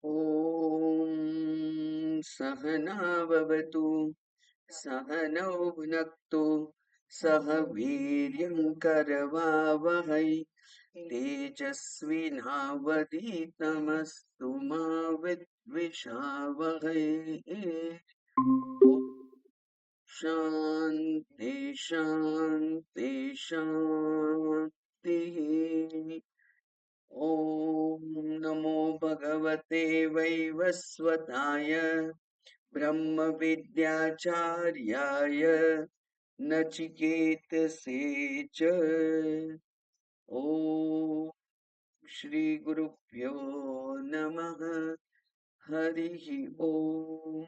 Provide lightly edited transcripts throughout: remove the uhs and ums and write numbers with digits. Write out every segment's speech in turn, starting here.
ॐ सहनाववतु सहनौ भुनक्तु सह वीर्यं करवावहै तेजस्विनावधीतमस्तु मा विद्विषावहै। ॐ शान्ति शान्ति शान्तिः। ॐ नमो भगवते वैवस्वताय ब्रह्मविद्याचार्याय नचिकेतसे च। ॐ श्रीगुरुभ्यो नमः। हरिः ओम्।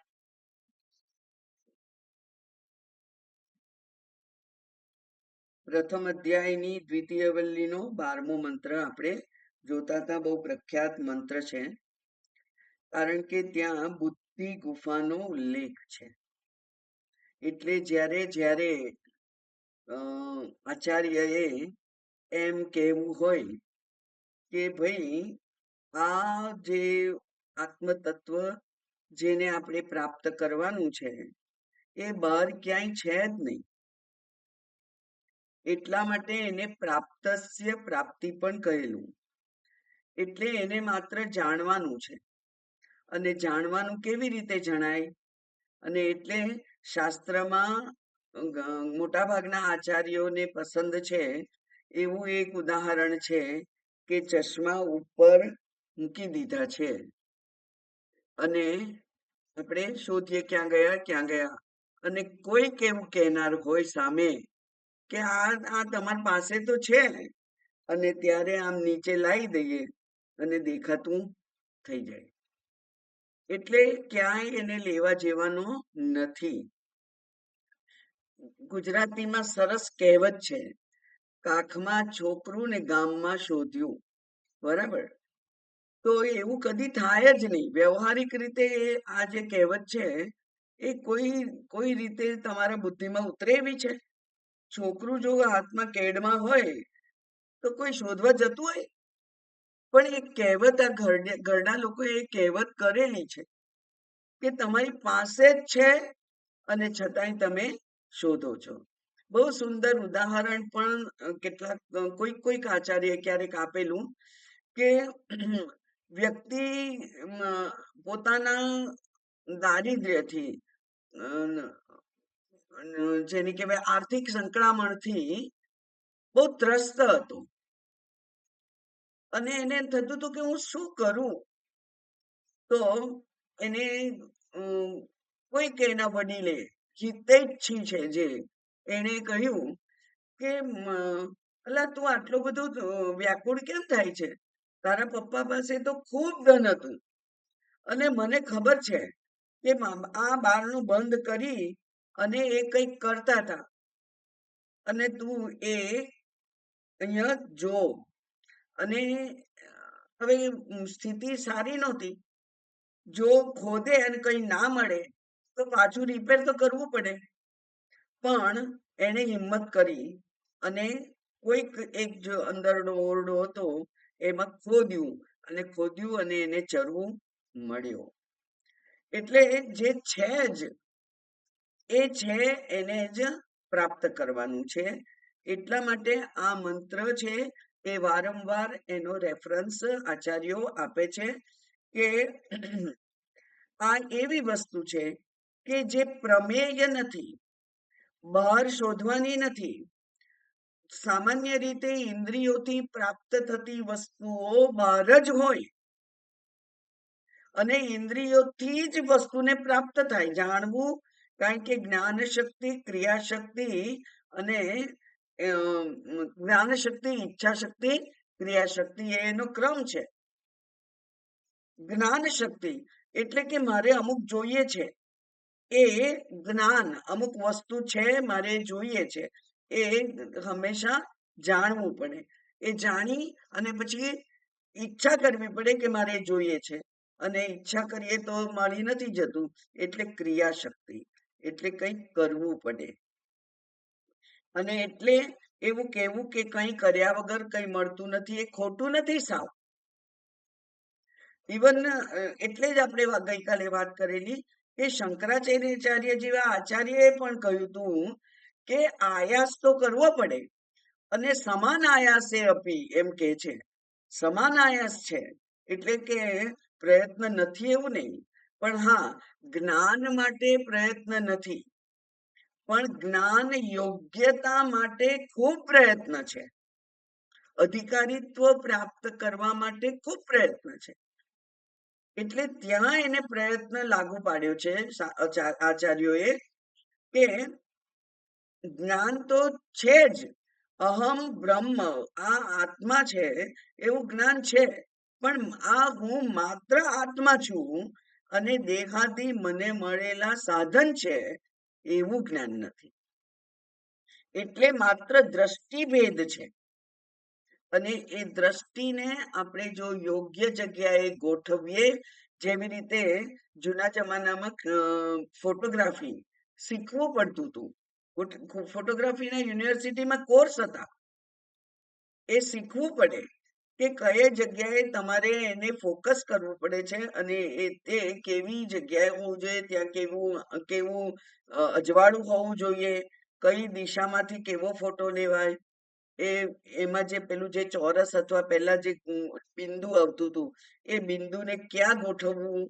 પ્રથમ અધ્યાયની દ્વિતીય વલ્લીનો 12મો મંત્ર આપણે જોતા હતા. બહુ પ્રખ્યાત મંત્ર છે, કારણ કે ત્યાં બુદ્ધિ ગુફાનો ઉલ્લેખ છે. એટલે જ્યારે જ્યારે આચાર્યએ એમ કહેવું હોય કે ભાઈ આ જે આત્મતત્વ જેને આપણે પ્રાપ્ત કરવાનું છે એ બહાર ક્યાંય છે જ નહીં, એટલા માટે એને પ્રાપ્તસ્ય પ્રાપ્તિ પણ કહેલું. એટલે એને માત્ર જાણવાનું છે. અને જાણવાનું કેવી રીતે જણાય? અને એટલે શાસ્ત્રમાં મોટા ભાગના આચાર્યોને પસંદ છે એવું એક ઉદાહરણ છે કે ચશ્મા ઉપર મૂકી દીધા છે અને આપણે શોધીએ ક્યાં ગયા, અને કોઈક એવું કહેનાર હોય સામે કે આ તમારી પાસે તો છે, અને ત્યારે આમ નીચે લાવી દઈએ અને દેખાતું થઈ જાય. એટલે ક્યાંય એને લેવા જેવાનો નથી. ગુજરાતીમાં સરસ કહેવત છે, કાખમાં છોકરું ને ગામમાં શોધ્યું. બરાબર? તો એવું કદી થાય જ નહીં. વ્યવહારિક રીતે આ જે કહેવત છે એ કોઈ રીતે તમારા બુદ્ધિમાં ઉતરે એવી છે? છોકરું જો હાથમાં કેડમાં હોય તો કોઈ શોધવા જતું હોય? પણ એ કહેવત આ ઘરના લોકોએ એ કહેવત કરેલી છે કે તમારી પાસે જ છે અને છતાંય તમે શોધો છો. બહુ સુંદર ઉદાહરણ પણ કેટલાક કોઈક આચાર્ય ક્યારેક આપેલું કે વ્યક્તિ પોતાના દારિદ્ર્યથી, જેને કહેવાય આર્થિક સંકળામણથી બહુ ત્રસ્ત હતો, અને એને થતું હતું કે હું શું કરું? તો એને કોઈક એના વડીલે હિતૈષી છે જે, એને કહ્યું કે અલા તું આટલો બધો વ્યાકુળ કેમ થાય છે? તારા પપ્પા પાસે તો ખૂબ ધન હતું અને મને ખબર છે કે આ બારણું બંધ કરી અને એ કંઈક કરતા હતા, અને તું એ અહીંયા જો. અને હવે સ્થિતિ સારી નહોતી. જો ખોદે અને કંઈ ના મળે તો પાછું રિપેર તો કરવું પડે. પણ એને હિંમત કરી અને કોઈક એક જો અંદરનો ઓરડો હતો એમાં ખોદ્યું અને એને ચરવું મળ્યો. એટલે જે છે જ એ છે એને જ પ્રાપ્ત કરવાનું છે. એટલા માટે આ મંત્ર છે એ વારંવાર એનો રેફરન્સ આચાર્યો આપે છે કે આ એવી વસ્તુ છે કે જે પ્રમેય નથી, બહાર શોધવાની નથી. સામાન્ય રીતે ઇન્દ્રિયોથી પ્રાપ્ત થતી વસ્તુઓ બહાર જ હોય, અને ઇન્દ્રિયોથી જ વસ્તુને પ્રાપ્ત થાય. જાણવું, કારણ કે જ્ઞાન શક્તિ, ક્રિયા શક્તિ અને જ્ઞાન શક્તિ, ઈચ્છા શક્તિ, ક્રિયા શક્તિ એનો ક્રમ છે. જ્ઞાન શક્તિ એટલે કે મારે અમુક જોઈએ છે, એ જ્ઞાન, અમુક વસ્તુ છે મારે જોઈએ છે, એ હંમેશા જાણવું પડે. એ જાણી અને પછી ઈચ્છા કરવી પડે કે મારે જોઈએ છે, અને ઈચ્છા કરીએ તો મળી નથી જતું, એટલે ક્રિયા શક્તિ, એટલે કંઈક કરવું પડે. અને એટલે એવું કહેવું કે કંઈ કર્યા વગર કંઈ મળતું નથી એ ખોટું નથી સાવ. ઇવન એટલે જ આપણે ગઈકાલે વાત કરેલી કે શંકરાચાર્ય જેવા આચાર્યએ પણ કહ્યું હતું કે આયાસ તો કરવો પડે, અને સમાન આયાસે અપી એમ કે છે. સમાન આયાસ છે એટલે કે પ્રયત્ન નથી એવું નહીં, પણ હા, જ્ઞાન માટે પ્રયત્ન નથી, પણ જ્ઞાન યોગ્યતા માટે ખૂબ પ્રયત્ન છે. અધિકારીત્વ પ્રાપ્ત કરવા માટે ખૂબ પ્રયત્ન છે. એટલે ત્યાં એને પ્રયત્ન લાગુ પાડ્યો છે આચાર્યોએ કે જ્ઞાન તો છે જ, અહમ બ્રહ્મ, આ આત્મા છે એવું જ્ઞાન છે, પણ આ હું માત્ર આત્મા છું અને દેહાથી મને મળેલા સાધન છે એવું જ્ઞાન નથી. એટલે માત્ર દ્રષ્ટિભેદ છે, અને એ દ્રષ્ટિને આપણે જો યોગ્ય જગ્યાએ ગોઠવીએ, જેવી રીતે જૂના જમાનામાં ફોટોગ્રાફી શીખવું પડતું હતું. ફોટોગ્રાફીના યુનિવર્સિટીમાં કોર્સ હતા, એ શીખવું પડે કે કઈ જગ્યાએ તમારે એને ફોકસ કરવું પડે છે, અને તે કેવી જગ્યાએ હોવું જોઈએ, ત્યાં કેવું કેવું અજવાળું હોવું જોઈએ, કઈ દિશામાંથી કેવો ફોટો લેવાય, એમાં જે પેલું જે ચોરસ અથવા પહેલા જે બિંદુ આવતું હતું એ બિંદુને ક્યાં ગોઠવવું,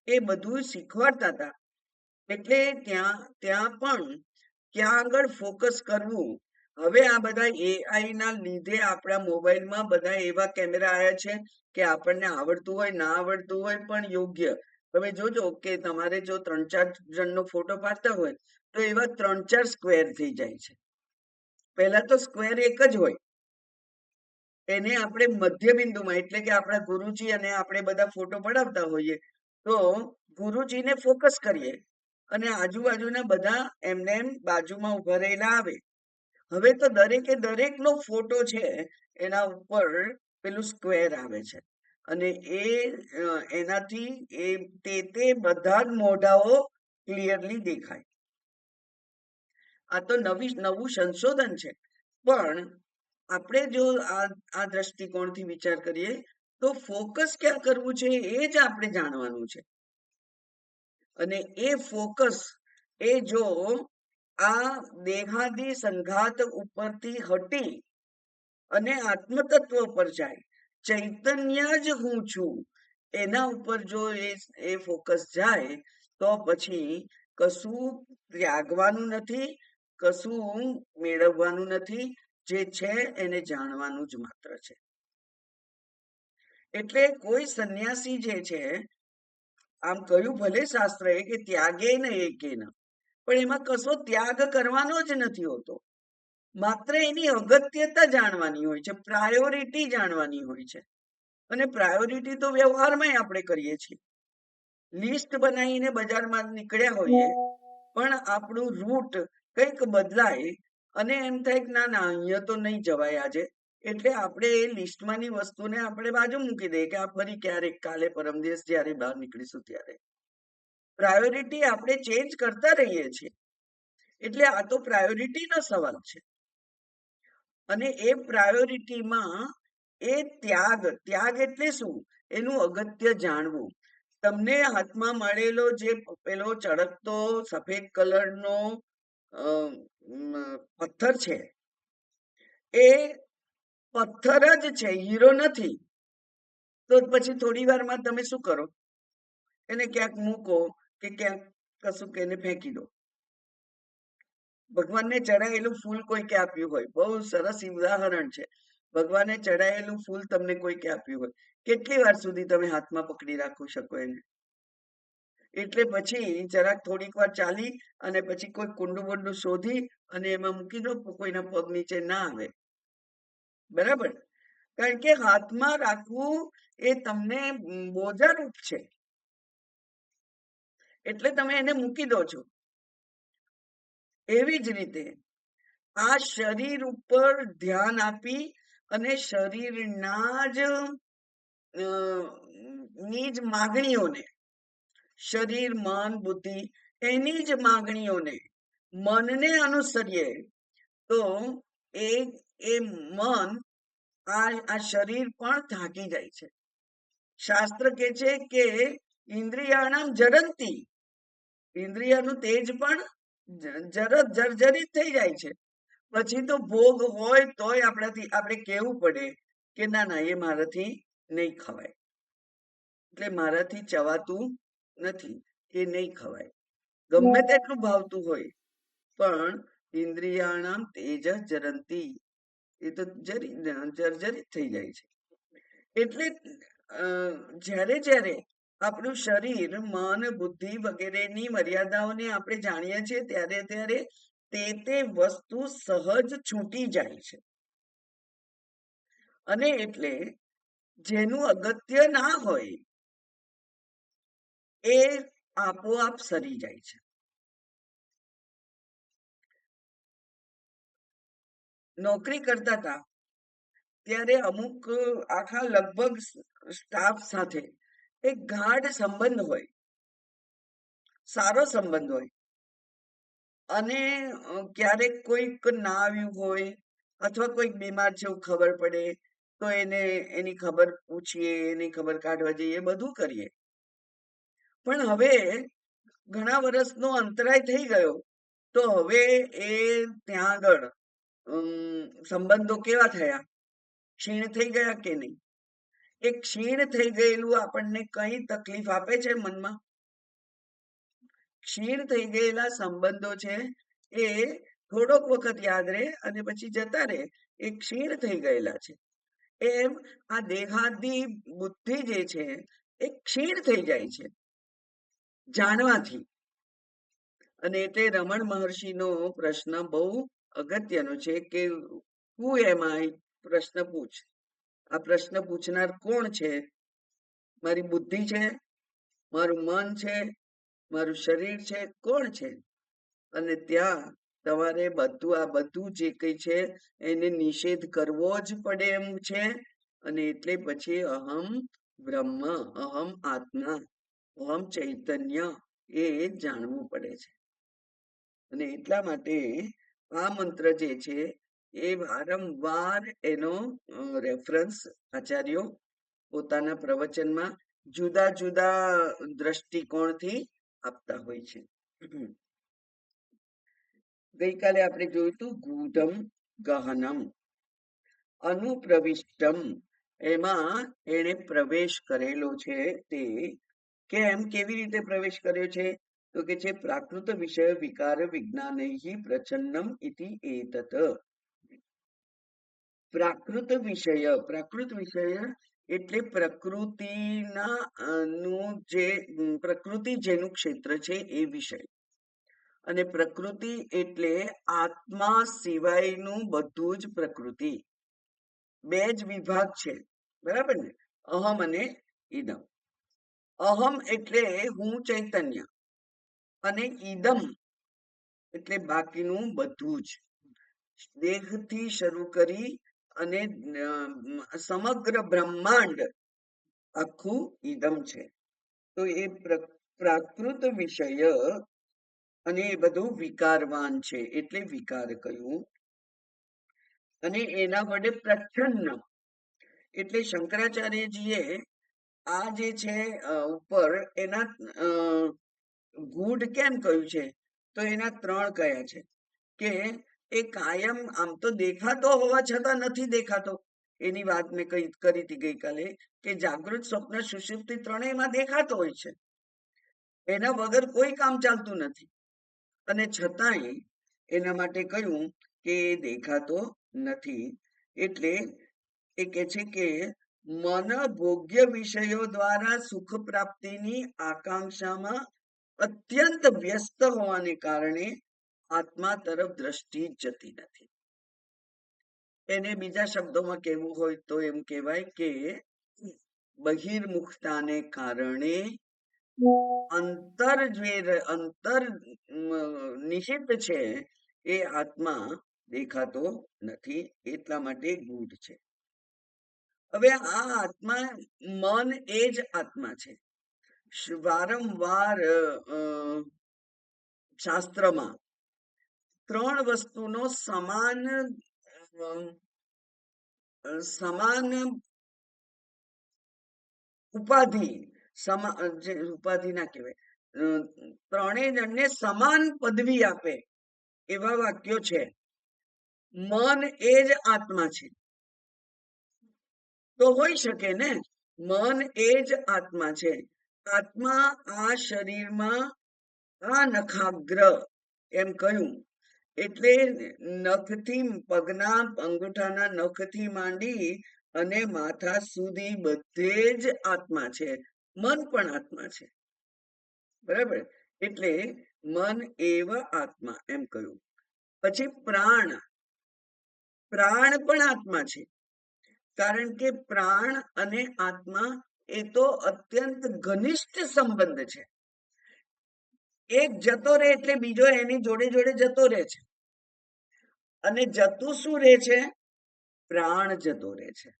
એ બધું શીખવાડતા હતા. એટલે ત્યાં પણ ક્યાં આગળ ફોકસ કરવું. હવે આ બધા એઆઈ ના લીધે આપણા મોબાઈલમાં બધા એવા કેમેરા આવ્યા છે કે આપણને આવડતું હોય ના આવડતું હોય પણ યોગ્ય. તમે જોજો કે તમારે જો 3-4 જણનો ફોટો પાડતા હોય તો એવા 3-4 સ્ક્વેર થઈ જાય છે. પહેલા તો સ્ક્વેર એક જ હોય, એને આપણે મધ્ય બિંદુમાં, એટલે કે આપણા ગુરુજી અને આપણે બધા ફોટો પડાવતા હોઈએ તો ગુરુજીને ફોકસ કરીએ અને આજુબાજુના બધા એમને એમ બાજુમાં ઉભા રહેલા આવે. હવે તો દરેકે દરેકનો ફોટો છે એના ઉપર પેલું સ્ક્વેર આવે છે, અને એનાથી તે બધા જ મોઢાઓ ક્લિયરલી દેખાય. આ તો નવું સંશોધન છે, પણ આપણે જો આ દ્રષ્ટિકોણથી વિચાર કરીએ તો ફોકસ ક્યાં કરવું છે એ જ આપણે જાણવાનું છે. અને એ ફોકસ એ જો આ દેહાદી સંઘાત ઉપરથી હટી અને આત્મતત્વ પર જાય, ચૈતન્ય જ હું છું એના ઉપર જો એ ફોકસ જાય તો પછી કશું ત્યાગવાનું નથી, કશું મેળવવાનું નથી, જે છે એને જાણવાનું જ માત્ર છે. એટલે કોઈ સંન્યાસી જે છે, આમ કહ્યું ભલે શાસ્ત્રએ કે ત્યાગે ને એકે ન, પણ એમાં કશો ત્યાગ કરવાનો જ નથી હોતો, માત્ર એની અગત્યતા જાણવાની હોય છે, પ્રાયોરિટી જાણવાની હોય છે. અને પ્રાયોરિટી તો વ્યવહારમાં આપણે કરીએ છીએ. લિસ્ટ બનાવીને બજારમાં નીકળ્યા હોઈએ પણ આપણું રૂટ કંઈક બદલાય અને એમ થાય કે ના ના અહીંયા તો નહીં જવાય આજે, એટલે આપણે એ લિસ્ટમાંની વસ્તુને આપણે બાજુ મૂકી દઈએ કે આ ફરી ક્યારેક કાલે પરમ દિવસ જ્યારે બહાર નીકળીશું ત્યારે. પ્રાયોરિટી આપણે ચેન્જ કરતા રહીએ છીએ. એટલે આ તો પ્રાયોરિટીનો સવાલ છે, અને એ પ્રાયોરિટીમાં એ ત્યાગ એટલે શું એનું અગત્ય જાણવું. તમને હાથમાં મળેલો જે પેલો ચળકતો સફેદ કલરનો પથ્થર છે, એ પથ્થર જ છે, હીરો નથી. તો પછી થોડી વારમાં તમે શું કરો? એને ક્યાંક મૂકો કે ક્યાંક કશું કે એને ફેંકી દો. ભગવાનને ચડાયેલું ફૂલ કોઈકે આપ્યું હોય, બહુ સરસ ઉદાહરણ છે. ભગવાનને ચડાયેલું ફૂલ તમને કોઈકે આપ્યું હોય, કેટલી વાર સુધી તમે હાથમાં પકડી રાખી શકો એને? એટલે પછી જરાક થોડીક વાર ચાલી અને પછી કોઈ કુંડું બુંડું શોધી અને એમાં મૂકી દો, કોઈના પગ નીચે ના આવે. બરાબર? કારણ કે હાથમાં રાખવું એ તમને બોજારૂપ છે, એટલે તમે એને મૂકી દો છો. એવી જ રીતે આ શરીર ઉપર ધ્યાન આપી અને શરીરના જ ની જ માગણીઓને, શરીર મન બુદ્ધિ એની જ માગણીઓને મનને અનુસરીએ તો એ મન આ શરીર પણ થાકી જાય છે. શાસ્ત્ર કે છે કે ઇન્દ્રિયાણામ જરંતી, ઇન્દ્રિયનું તેજ પણ જર્જરિત થઈ જાય છે. પછી તો ભોગ હોય તોય આપણે કેવું પડે કે ના ના, એ મારાથી નહીં ખવાય, એટલે મારાથી ચવાતું નથી, એ નહીં ખવાય, ગમે તેટલું ભાવતું હોય પણ ઇન્દ્રિયાણામ તેજ જરંતી, એ તો જર્જરિત થઈ જાય છે. એટલે જ્યારે જ્યારે આપણું શરીર, મન, બુદ્ધિ વગેરેની મર્યાદાઓને આપણે જાણીએ છીએ ત્યારે ત્યારે તે વસ્તુ સહજ છૂટી જાય છે. અને એટલે જેનું અગત્ય ના હોય એ આપોઆપ સરી જાય છે. નોકરી કરતા હતા ત્યારે અમુક આખા લગભગ સ્ટાફ સાથે એક ગાઢ સંબંધ હોય, સારો સંબંધ હોય, અને ક્યારેક કોઈક ના આવ્યું હોય અથવા કોઈક બીમાર છે એવું ખબર પડે તો એને એની ખબર પૂછીએ, એની ખબર કાઢવા જઈએ, બધું કરીએ. પણ હવે ઘણા વર્ષનો અંતરાય થઈ ગયો તો હવે એ ત્યાં આગળ સંબંધો કેવા થયા, ક્ષીણ થઈ ગયા કે નહીં? એ ક્ષીણ થઈ ગયેલું આપણને કઈ તકલીફ આપે છે મનમાં? ક્ષીણ થઈ ગયેલા સંબંધો છે એ થોડોક વખત યાદ રહે અને પછી જતા રહે, એ ક્ષીણ થઈ ગયેલા છે. એમ આ દેહાદી બુદ્ધિ જે છે એ ક્ષીણ થઈ જાય છે જાણવાથી. અને એટલે રમણ મહર્ષિનો પ્રશ્ન બહુ અગત્યનો છે કે હુ એમ આઈ, પ્રશ્ન પૂછ. આ પ્રશ્ન પૂછનાર કોણ છે? મારી બુદ્ધિ છે, મારું મન છે, મારું શરીર છે, કોણ છે? અને ત્યાં તમારે બધું જે કઈ છે એને નિષેધ કરવો જ પડે એમ છે. અને એટલે પછી અહમ બ્રહ્મ, અહમ આત્મા, અહમ ચૈતન્ય, એ જાણવું પડે છે. અને એટલા માટે આ મંત્ર જે છે એ વારંવાર એનો રેફરન્સ આચાર્યો પોતાના પ્રવચનમાં જુદા જુદા દ્રષ્ટિકોણથી આપતા હોય છે. ગઈકાલે આપણે જોયું હતું ગૂઢમ ગહનમ અનુપ્રવિષ્ટમ, એમાં એને પ્રવેશ કરેલો છે. તે કેમ, કેવી રીતે પ્રવેશ કર્યો છે? તો કે છે પ્રાકૃત વિષય વિકાર વિજ્ઞાનૈ પ્રચન્નમ ઇતિ એતત. પ્રાકૃત વિષય એટલે પ્રકૃતિના નું જે પ્રકૃતિ જેનું ક્ષેત્ર છે એ વિષય. અને પ્રકૃતિ એટલે આત્મા સિવાયનું બધું જ પ્રકૃતિ. બે જ વિભાગ છે, બરાબર ને? અહમ અને ઈદમ. અહમ એટલે હું ચૈતન્ય, અને ઈદમ એટલે બાકીનું બધું જ, દેહથી શરૂ કરી અને સમગ્ર બ્રહ્માંડ આખું ઈદમ છે. તો એ પ્રાકૃત વિષય અને એ બધું વિકારવાન છે એટલે વિકાર કહ્યું. અને એના વડે પ્રચ્છન્ન એટલે શંકરાચાર્યજીએ આ જે છે ઉપર એના ગૂઢ કેમ કહ્યું છે? તો એના ત્રણ કયા છે કે એ કાયમ આમ તો દેખાતો હોવા છતાં નથી દેખાતો. એની વાત મેં કરી હતી ગઈકાલે કે જાગૃત, સ્વપ્ન, સુષુપ્તિ ત્રણેયમાં દેખાતો હોય છે, એના વગર કોઈ કામ ચાલતું નથી. અને છતાંય એના માટે કહ્યું કે દેખાતો નથી. એટલે એ કે છે કે મન ભોગ્ય વિષયો દ્વારા સુખ પ્રાપ્તિની આકાંક્ષામાં અત્યંત વ્યસ્ત હોવાને કારણે આત્મા તરફ દ્રષ્ટિ જતી નથી. એને બીજા શબ્દોમાં કહેવું હોય તો એમ કહેવાય કે બહિર્મુખતાને કારણે અંતર નિષિદ્ધ છે એ આત્મા દેખાતો નથી, એટલા માટે ગૂઢ છે. હવે આ આત્મા, મન એ જ આત્મા છે. વારંવાર શાસ્ત્રમાં ત્રણ વસ્તુનો સમાન ઉપાધિ જે ઉપાધિ ના કહેવાય, ત્રણેય જણને સમાન પદવી આપે એવા વાક્યો છે. મન એ જ આત્મા છે, તો હોઈ શકે ને, મન એ જ આત્મા છે. આત્મા આ શરીરમાં આ નખાગ્ર એમ કહ્યું એટલે નખથી પગના અંગૂઠાના નખથી માંડી અને માથા સુધી બધે જ આત્મા છે. મન પણ આત્મા છે, બરાબર. એટલે મન એવ આત્મા એમ કહ્યું. પછી પ્રાણ પણ આત્મા છે, કારણ કે પ્રાણ અને આત્મા એ તો અત્યંત ઘનિષ્ઠ સંબંધ છે. એક જતો રહે એટલે બીજો એની જોડે જોડે જતો રહે છે. અને જતું શું રહે છે? પ્રાણ જતો રહે છે.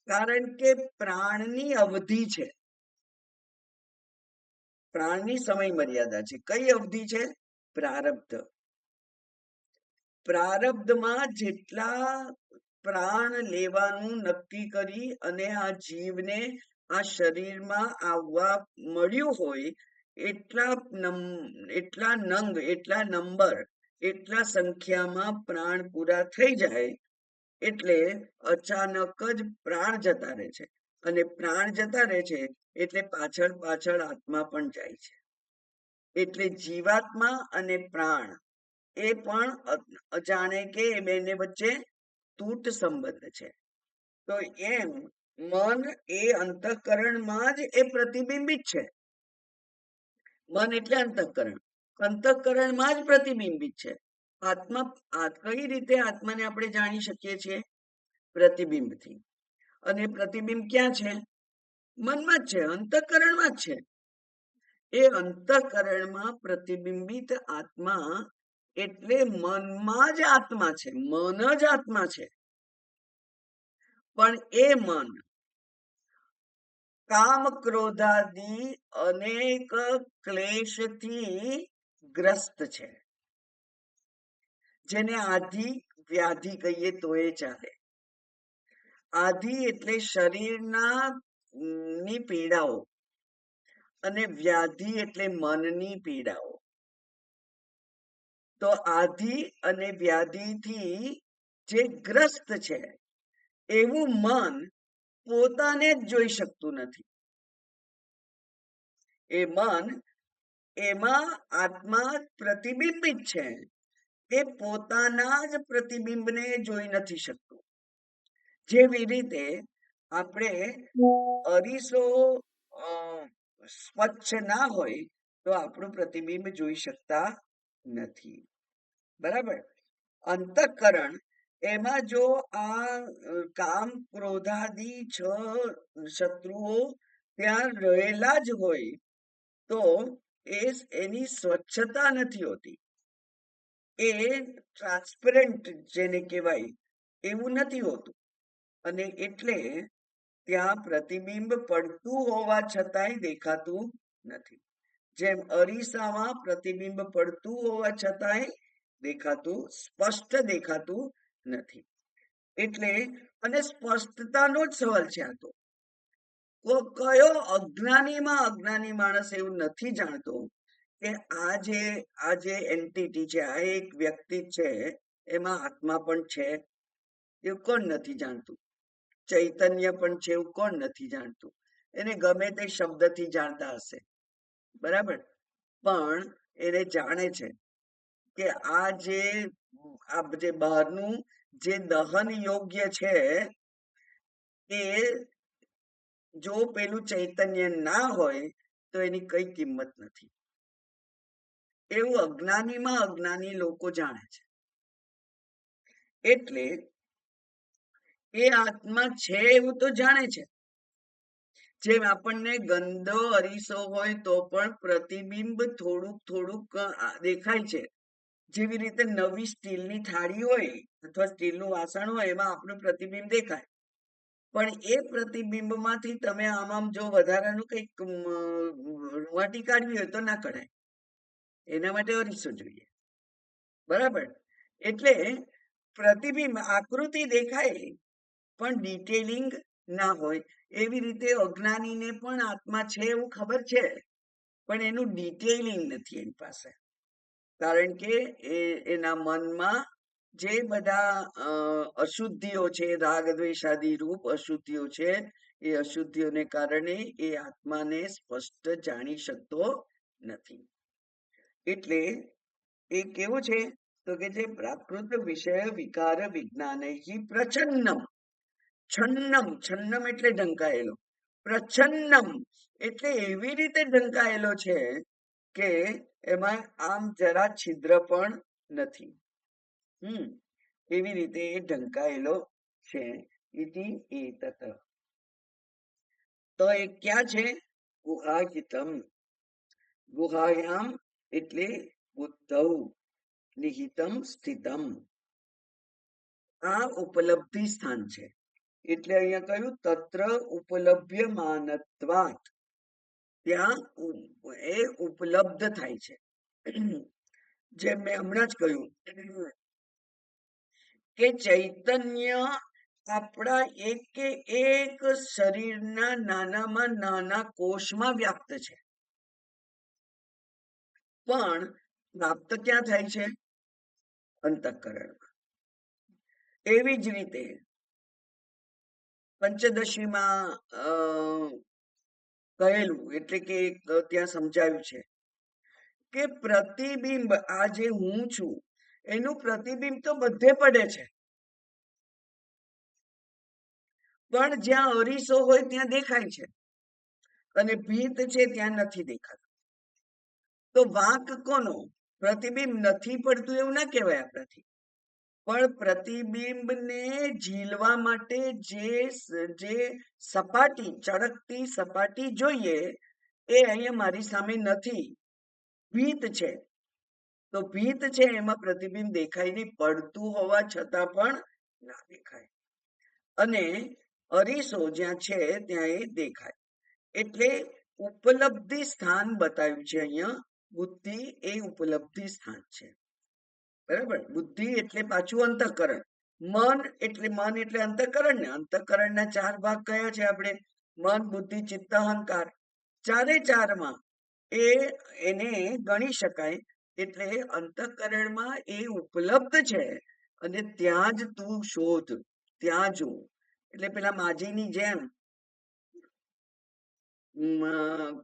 કારણ કે પ્રાણની અવધિ છે, પ્રાણની સમય મર્યાદા છે. કઈ અવધિ છે? પ્રારબ્ધ. પ્રારબ્ધમાં જેટલા પ્રાણ લેવાનું નક્કી કરી અને આ જીવને આ શરીરમાં આવવા મળ્યું હોય એટલા નંગ, એટલા નંબર, એટલા સંખ્યામાં પ્રાણ પૂરા થઈ જાય એટલે અચાનક જ પ્રાણ જતા રહે છે. અને પ્રાણ જતા રહે છે એટલે પાછળ પાછળ આત્મા પણ જાય છે. એટલે જીવાત્મા અને પ્રાણ એ પણ જાણે કે બંને વચ્ચે તૂટ સંબંધ છે. તો એમ મન એ અંતઃકરણમાં જ એ પ્રતિબિંબિત છે. મન એટલે અંતઃકરણ, અંતઃકરણમાં જ પ્રતિબિંબિત છે. આત્મા કઈ રીતે આત્માને આપણે જાણી શકીએ છીએ? પ્રતિબિંબથી. અને પ્રતિબિંબ ક્યાં છે? મનમાં જ છે, અંતઃકરણમાં જ છે. એ અંતઃકરણમાં પ્રતિબિંબિત આત્મા એટલે મનમાં જ આત્મા છે, મન જ આત્મા છે. પણ એ મન કામ ક્રોધાદી અનેક ક્લેશથી ગ્રસ્ત છે, જેને આધિ વ્યાધિ કહીએ તો એ ચાલે. આધિ એટલે શરીરના ની પીડાઓ અને વ્યાધિ એટલે મનની પીડાઓ. તો આધિ અને વ્યાધિથી જે ગ્રસ્ત છે એવું મન પોતાને જ જોઈ શકતું નથી. એ મન એમાં આત્મા પ્રતિબિંબિત છે, એ પોતાના જ પ્રતિબિંબને જોઈ નથી શકતું. જેવી રીતે આપણે અરીસો સ્વચ્છ ના હોય તો આપણું પ્રતિબિંબ જોઈ શકતા નથી, બરાબર. અંતઃકરણ એમાં જો આ કામ ક્રોધાદી 6 શત્રુઓ ત્યાં રહેલા જ હોય તો એની સ્વચ્છતા નથી હોતી, એ ટ્રાન્સપરન્ટ જેને કહેવાય એવું નથી હોતું. અને એટલે ત્યાં પ્રતિબિંબ પડતું હોવા છતાંય દેખાતું નથી. જેમ અરીસામાં પ્રતિબિંબ પડતું હોવા છતાંય દેખાતું, સ્પષ્ટ દેખાતું નથી. એટલે અને સ્પષ્ટતાનો જ સવાલ છે આ તો. કયો અજ્ઞાની માણસ એવું નથી જાણતો કે આ જે એન્ટિટી છે, આ એક વ્યક્તિ છે, એમાં આત્મા પણ છે, એવું કોણ નથી જાણતું? ચૈતન્ય પણ છે એવું કોણ નથી જાણતું? એને ગમે તે શબ્દથી જાણતા હશે, બરાબર. પણ એને જાણે છે કે આ જે બહારનું જે દહન યોગ્ય છે એ જો પેલું ચૈતન્ય ના હોય તો એની કઈ કિંમત નથી. એવું અજ્ઞાનીમાં અજ્ઞાની લોકો જાણે છે. એટલે એ આત્મા છે એવું તો જાણે છે. જેમ આપણને ગંદો અરીસો હોય તો પણ પ્રતિબિંબ થોડુંક થોડુંક દેખાય છે. જેવી રીતે નવી સ્ટીલની થાળી હોય અથવા સ્ટીલનું વાસણ હોય એમાં આપણું પ્રતિબિંબ દેખાય, પણ એ પ્રતિબિંબમાંથી તમે આમ જો વધારાનું કંઈક રૂંવાટી કાઢવી હોય તો ના કઢાય, એના માટે અરીસો જોઈએ, બરાબર. એટલે પ્રતિબિંબ આકૃતિ દેખાય પણ ડિટેલિંગ ના હોય, એવી રીતે અજ્ઞાનીને પણ આત્મા છે એવું ખબર છે, પણ એનું ડિટેલિંગ નથી એની પાસે. કારણ કે એના મનમાં જે બધા અશુદ્ધિઓ છે, રાગ દ્વેષાદી રૂપ અશુદ્ધિઓ છે, એ અશુદ્ધિઓને કારણે એ આત્માને સ્પષ્ટ જાણી શકતો નથી. એટલે એ કેવું છે તો કે જે પ્રાકૃત વિષય વિકાર વિજ્ઞાન પ્રચન્નમ, છન્નમ, છન્નમ એટલે ઢંકાયેલો, પ્રચન્નમ એટલે એવી રીતે ઢંકાયેલો છે કે એમાં આમ જરા છિદ્ર પણ નથી. એવી રીતે એ ઢંકાયેલો છે. ઇતિ એતત. તો એ ક્યાં છે? ગુહાહિતમ. ગુહાયામ એટલે બુદ્ધૌ નિહિતમ સ્થિતમ. આ ઉપલબ્ધિ સ્થાન છે. એટલે અહીંયા કહ્યું તત્ર ઉપલભ્યમાનત્વાત, ત્યાં એ ઉપલબ્ધ થાય છે. જેમ મેં હમણાં જ કહ્યું કે ચૈતન્ય આપણા એક શરીરના નાનામાં નાના કોષમાં વ્યાપ્ત છે, પણ પ્રાપ્ત ક્યાં થાય છે? અંતઃકરણમાં. એવી જ રીતે પંચદશીમાં કહેલું, એટલે કે ત્યાં સમજાવ્યું છે કે પ્રતિબિંબ, આ જે હું છું એનું પ્રતિબિંબ તો બધે પડે છે, પણ જ્યાં અરીસો હોય ત્યાં દેખાય છે, અને ભીત છે ત્યાં નથી દેખાતું. તો વાંક કોનો? પ્રતિબિંબ નથી પડતું એવું ના કહેવાય આપણાથી, પણ પ્રતિબિંબને ઝીલવા માટે જે સપાટી, ચળકતી સપાટી જોઈએ એ અહીંયા મારી સામે નથી, ભીત છે. તો ભીત છે એમાં પ્રતિબિંબ દેખાય નહીં, પડતું હોવા છતાં પણ ના દેખાય, અને અરીસો જ્યાં છે ત્યાં એ દેખાય. એટલે ઉપલબ્ધિ સ્થાન બતાવ્યું છે અહીંયા. બુદ્ધિ એ ઉપલબ્ધિ સ્થાન છે, બરાબર. બુદ્ધિ એટલે પાછું અંતઃકરણ. મન એટલે અંતઃકરણ ને. અંતઃકરણના 4 ભાગ કયા છે આપણે? મન, બુદ્ધિ, ચિત્ત, અહંકાર. ચારે ચારમાં એને ગણી શકાય. એટલે અંતઃકરણમાં એ ઉપલબ્ધ છે, અને ત્યાં જ તું શોધ, ત્યાં જો. એટલે પેલા માજીની જેમ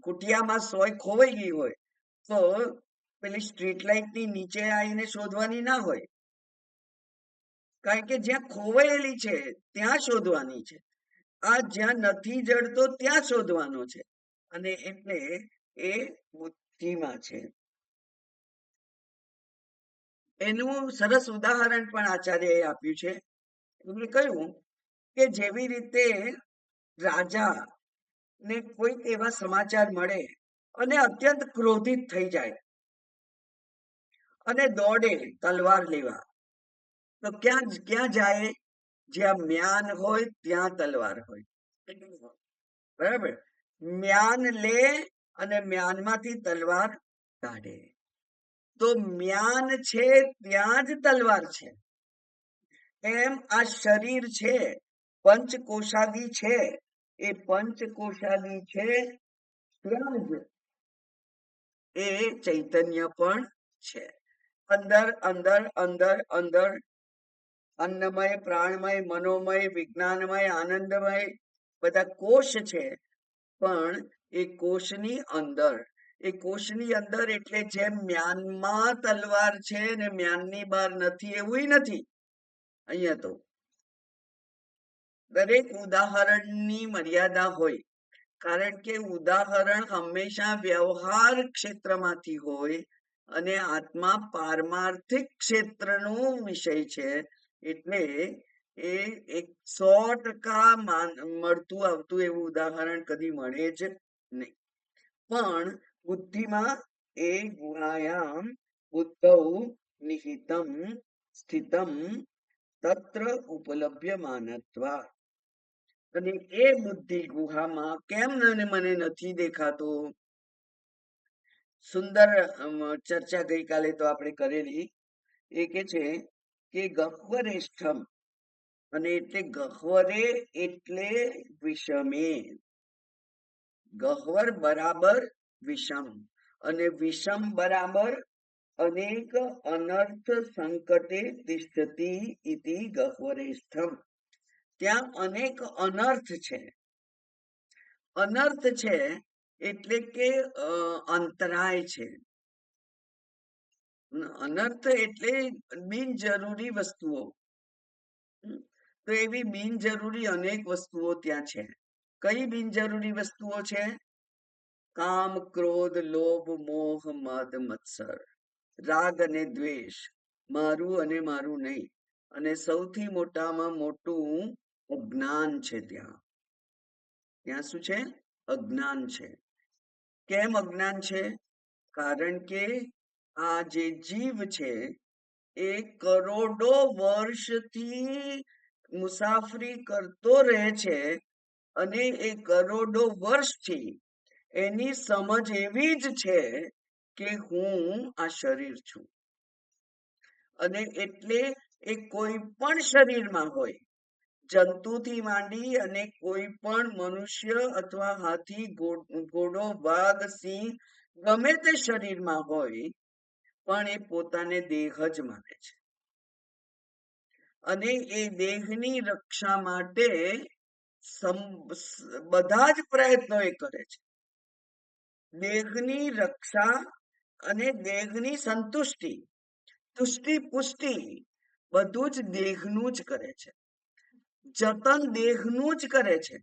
કુટિયામાં સોય ખોવાઈ ગઈ હોય તો પેલી સ્ટ્રીટ લાઇટની નીચે આવીને શોધવાની ના હોય, કારણ કે જ્યાં ખોવાયેલી છે ત્યાં શોધવાની છે. આ જ્યાં નથી જડતો ત્યાં શોધવાનો છે, અને એટલે એ બુદ્ધિમાં છે. એનું સરસ ઉદાહરણ પણ આચાર્યએ આપ્યું છે. એમણે કહ્યું કે જેવી રીતે રાજા ને કોઈક એવા સમાચાર મળે અને અત્યંત ક્રોધિત થઈ જાય અને દોડે તલવાર લેવા, તો ક્યાં ક્યાં જાય? જ્યાં મ્યાન હોય ત્યાં તલવાર હોય, બરાબર. મ્યાન લે અને મ્યાનમાંથી તલવાર કાઢે. તો મ્યાન છે ત્યાં જ તલવાર છે. એમ આ શરીર છે, પંચકોશાદી છે, એ પંચકોશાદી છે ત્યાં જ એ ચૈતન્ય પણ છે. અંદર અંદર અંદર અંદર અન્નમય, પ્રાણમય, મનોમય, વિજ્ઞાનમય, આનંદમય બધા કોષ છે, પણ એ કોષની અંદર, એ કોષની અંદર એટલે જેમ મ્યાનમાં તલવાર છે ને મ્યાનની બહાર નથી એવું નથી. અહીંયા તો દરેક ઉદાહરણની મર્યાદા હોય, કારણ કે ઉદાહરણ હંમેશા વ્યવહાર ક્ષેત્રમાંથી હોય, અને આત્મા પારમાર્થિક ક્ષેત્રનો વિષય છે. એટલે એ 100% મળતું આવતું એવું ઉદાહરણ કદી મળે જ નહીં. પણ બુદ્ધિમાં એ ગુણાયામ બુદ્ધૌ નિહિતમ સ્થિતમ તત્ર ઉપલભ્યમાનત્વા. અને એ બુદ્ધિ ગુહામાં કેમ મને નથી દેખાતો? સુંદર ચર્ચા ગઈકાલે તો આપણે કરેલી. એ કે છે કે ગહ્વરેષ્ઠમ, અને એટલે ગહ્વરે એટલે વિષમે, ગહ્વર બરાબર વિષમ, અને વિષમ બરાબર અનેક અનર્થ સંકટે તિષ્ઠતિ ઇતિ ગહ્વરેષ્ઠમ. ત્યાં અનેક અનર્થ છે. અનર્થ છે એટલે કે અંતરાય છે. અનર્થ એટલે બિનજરૂરી વસ્તુઓ. તો એવી બિનજરૂરી અનેક વસ્તુઓ ત્યાં છે. કઈ બિનજરૂરી વસ્તુઓ છે? કામ, ક્રોધ, લોભ, મોહ, મદ, મત્સર, રાગ અને દ્વેષ, મારું અને મારું નહીં, અને સૌથી મોટામાં મોટું અજ્ઞાન છે. ત્યાં શું છે? અજ્ઞાન છે. કેમ અજ્ઞાન છે? કારણ કે આ જે જીવ છે એ કરોડો વર્ષથી મુસાફરી કરતો રહે છે, અને એ કરોડો વર્ષથી એની સમજ એવી જ છે કે હું આ શરીર છું. અને એટલે એ કોઈ પણ શરીરમાં હોય, જંતુથી માંડી અને કોઈ પણ મનુષ્ય અથવા હાથી, ઘોડો, વાઘ, સિંહ, ગમે તે શરીરમાં હોય, પણ એ પોતાને દેહ જ માને છે. અને એ દેહની રક્ષા માટે બધા જ પ્રયત્નો એ કરે છે. દેહની રક્ષા અને દેહની સંતુષ્ટિ, તુષ્ટિ, પુષ્ટિ બધું જ દેહનું જ કરે છે. જતન દેહનું જ કરે છે.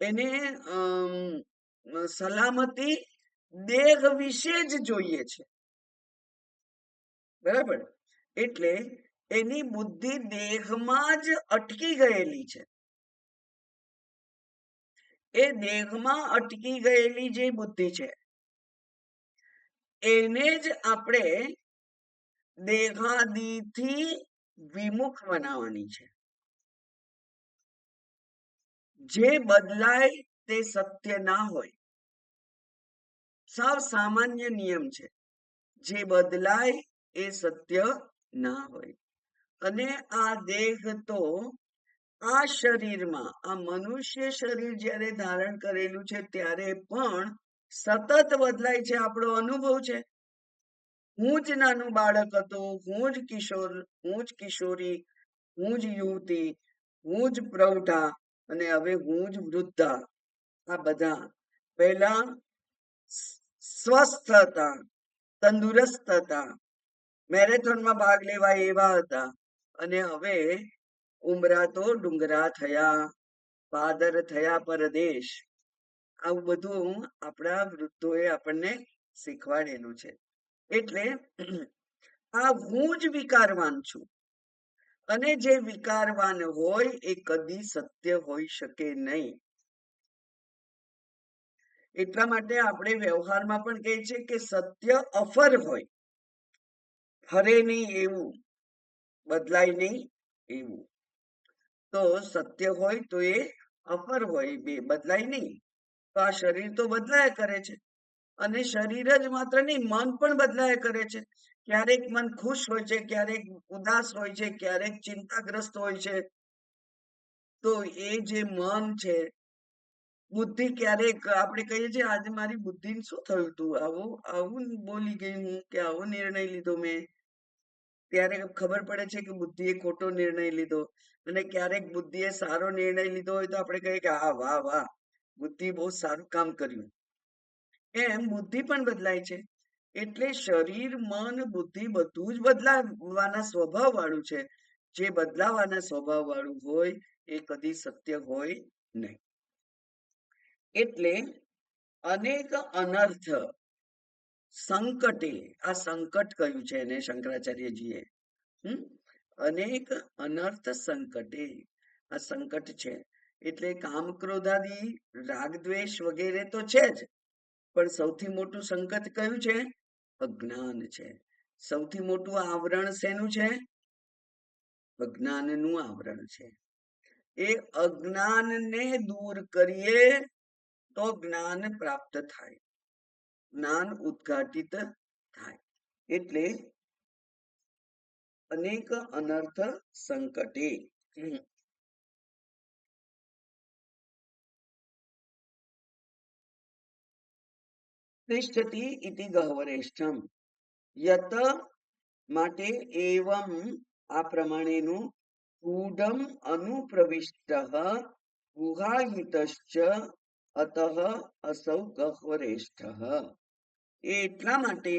એને સલામતી દેહ વિશે જ જોઈએ છે. બરાબર? એટલે એની બુદ્ધિ દેહમાં જ અટકી ગયેલી છે. એ દેહમાં અટકી ગયેલી જે બુદ્ધિ છે એને જ આપણે દેહાદિથી વિમુખ બનાવવાની છે. જે બદલાય તે સત્ય ના હોય. સાવ સામાન્ય નિયમ છે. જે બદલાય એ સત્ય ના હોય. અને આ દેહ તો આ શરીરમાં, આ મનુષ્ય શરીર જ્યારે ધારણ કરેલું છે ત્યારે પણ સતત બદલાય છે. આપણો અનુભવ છે. હું જ નાનું બાળક હતો, હું જ કિશોર, હું જ કિશોરી, હું જ યુવતી, હું જ પ્રૌઢા, અને હવે હું જ વૃદ્ધા. આ બધા પહેલા સ્વસ્થ હતા, તંદુરસ્ત હતા, મેરેથોનમાં ભાગ લેવા એવા હતા, અને હવે ઉમરા તો ડુંગરા થયા, પાદર થયા પરદેશ. આવું બધું આપણા વૃદ્ધોએ આપણને શીખવાડેલું છે. એટલે આ હું જ વિકારવાન છું, અને જે વિકારવાન હોય એ કદી સત્ય હોઈ શકે નહીં. એટલા માટે આપણે વ્યવહારમાં પણ કહે છે કે સત્ય અફર હોય, ફરે નહીં એવું, બદલાય નહીં એવું. તો સત્ય હોય તો એ અફર હોય, બે બદલાય નહીં. તો આ શરીર તો બદલાયા કરે છે, અને શરીર જ માત્ર નહીં, મન પણ બદલાયા કરે છે. ક્યારેક મન ખુશ હોય છે, ક્યારેક ઉદાસ હોય છે, ક્યારેક ચિંતાગ્રસ્ત હોય છે. તો એ જે મન છે, બુદ્ધિ ક્યારેક આપણે કહીએ છીએ આજે મારી બુદ્ધિને શું થયું તું, આવું આવું બોલી ગઈ હું, કે આવો નિર્ણય લીધો મેં. ત્યારે ખબર પડે છે કે બુદ્ધિએ ખોટો નિર્ણય લીધો. અને ક્યારેક બુદ્ધિએ સારો નિર્ણય લીધો હોય તો આપણે કહીએ કે હા, વાહ વાહ, બુદ્ધિ બહુ સારું કામ કર્યું. એમ બુદ્ધિ પણ બદલાય છે. એટલે શરીર, મન, બુદ્ધિ બધું જ બદલાવાના સ્વભાવ વાળું છે. જે બદલાવાના સ્વભાવ વાળું હોય એ કદી સત્ય હોય નહીં. એટલે અનેક અનર્થ સંકટે, આ સંકટ કહ્યું છે એને શંકરાચાર્યજીએ. અનેક અનર્થ સંકટે, આ સંકટ છે. એટલે કામ, ક્રોધાદી, રાગ, દ્વેષ વગેરે તો છે જ, પણ સૌથી મોટું સંકટ કયું છે? અજ્ઞાન છે. સૌથી મોટું આવરણ શેનું છે? અજ્ઞાનનું આવરણ છે. એ અજ્ઞાનને દૂર કરીએ તો જ્ઞાન પ્રાપ્ત થાય, જ્ઞાન ઉદ્ઘાટિત થાય. એટલે અનેક અનર્થ સંકટે. તિષ્ઠતિ ઇતિ ગહ્વરેષ્ઠમ. યત માટે એવમ આ પ્રમાણેનું ગૂઢમ અનુપ્રવિષ્ટ ગુહાહિતશ્ચ અતઃ અસૌ ગહ્વરેષ્ઠ. એટલા માટે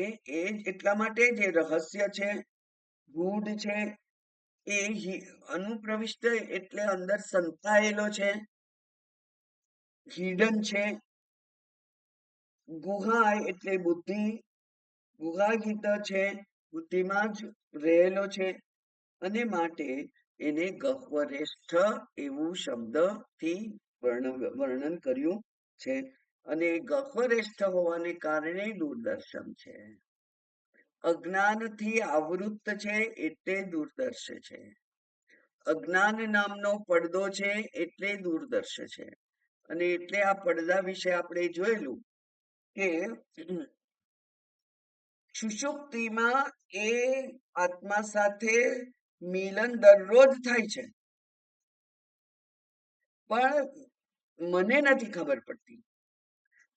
એટલા માટે જે રહસ્ય છે, ગૂઢ છે, એ અનુપ્રવિષ્ટ એટલે અંદર સંતાયેલો છે, હિડન છે. ગુહા એટલે બુદ્ધિ, ગુહાહિત છે, બુદ્ધિમાં જ રહેલો છે, અને માટે એને ગહ્વરેષ્ઠ એવું શબ્દથી વર્ણન કર્યું છે. અને ગહ્વરેષ્ઠ હોવાને કારણે દૂરદર્શન છે. અજ્ઞાનથી આવૃત્ત છે એટલે દૂરદર્શ છે. અજ્ઞાન નામનો પડદો છે એટલે દૂરદર્શ છે. અને એટલે આ પડદા વિશે આપણે જોયેલું કે સુષુપ્તિમાં એ આત્મા સાથે મિલન દરરોજ થાય છે, પણ મને નથી ખબર પડતી.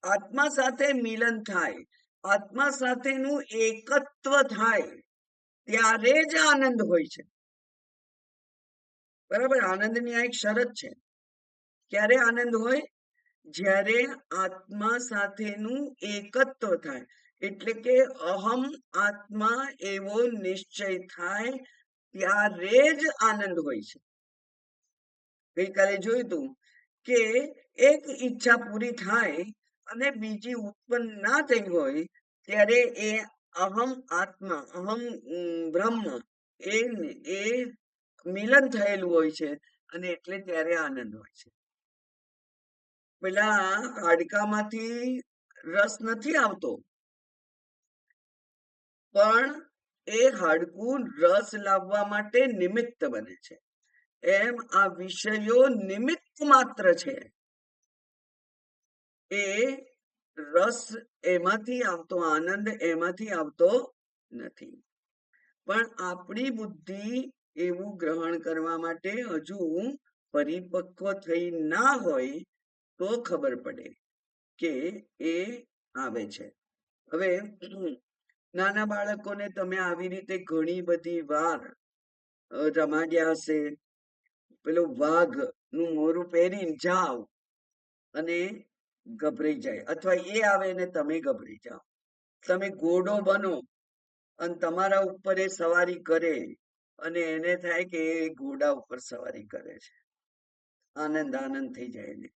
આત્મા સાથે મિલન થાય, આત્મા સાથેનું એકત્વ થાય, ત્યારે જ આનંદ હોય છે. બરાબર, આનંદની આ એક શરત છે. ક્યારે આનંદ હોય? જ્યારે આત્મા સાથેનું એકત્વ થાય, એટલે કે અહમ આત્મા એવો નિશ્ચય થાય, ત્યારે જ આનંદ હોય છે. ગઈકાલે જોયું હતું કે એક ઈચ્છા પૂરી થાય અને બીજી ઉત્પન્ન ના થઈ હોય, ત્યારે એ અહમ આત્મા, અહમ બ્રહ્મ એ મિલન થયેલું હોય છે, અને એટલે ત્યારે આનંદ હોય છે. પેલા હાડકામાંથી રસ નથી આવતો, પણ એ હાડકું રસ લાવવા માટે નિમિત્ત બને છે. એમ આ વિષયો નિમિત્ત માત્ર છે. એ રસ એમાંથી આવતો, આનંદ એમાંથી આવતો નથી. પણ આપણી બુદ્ધિ એવું ગ્રહણ કરવા માટે હજુ પરિપક્વ થઈ ના હોય તો ખબર પડે કે એ આવે છે. હવે નાના બાળકોને તમે આવી રીતે ઘણી બધી વાર રમાડ્યા હશે. પેલો વાઘ નું મોરું પહેરીને જાઓ અને ગભરાઈ જાય, અથવા એ આવે ને તમે ગભરાઈ જાઓ. તમે ઘોડો બનો અને તમારા ઉપર એ સવારી કરે, અને એને થાય કે એ ઘોડા ઉપર સવારી કરે છે, આનંદ આનંદ થઈ જાય એને,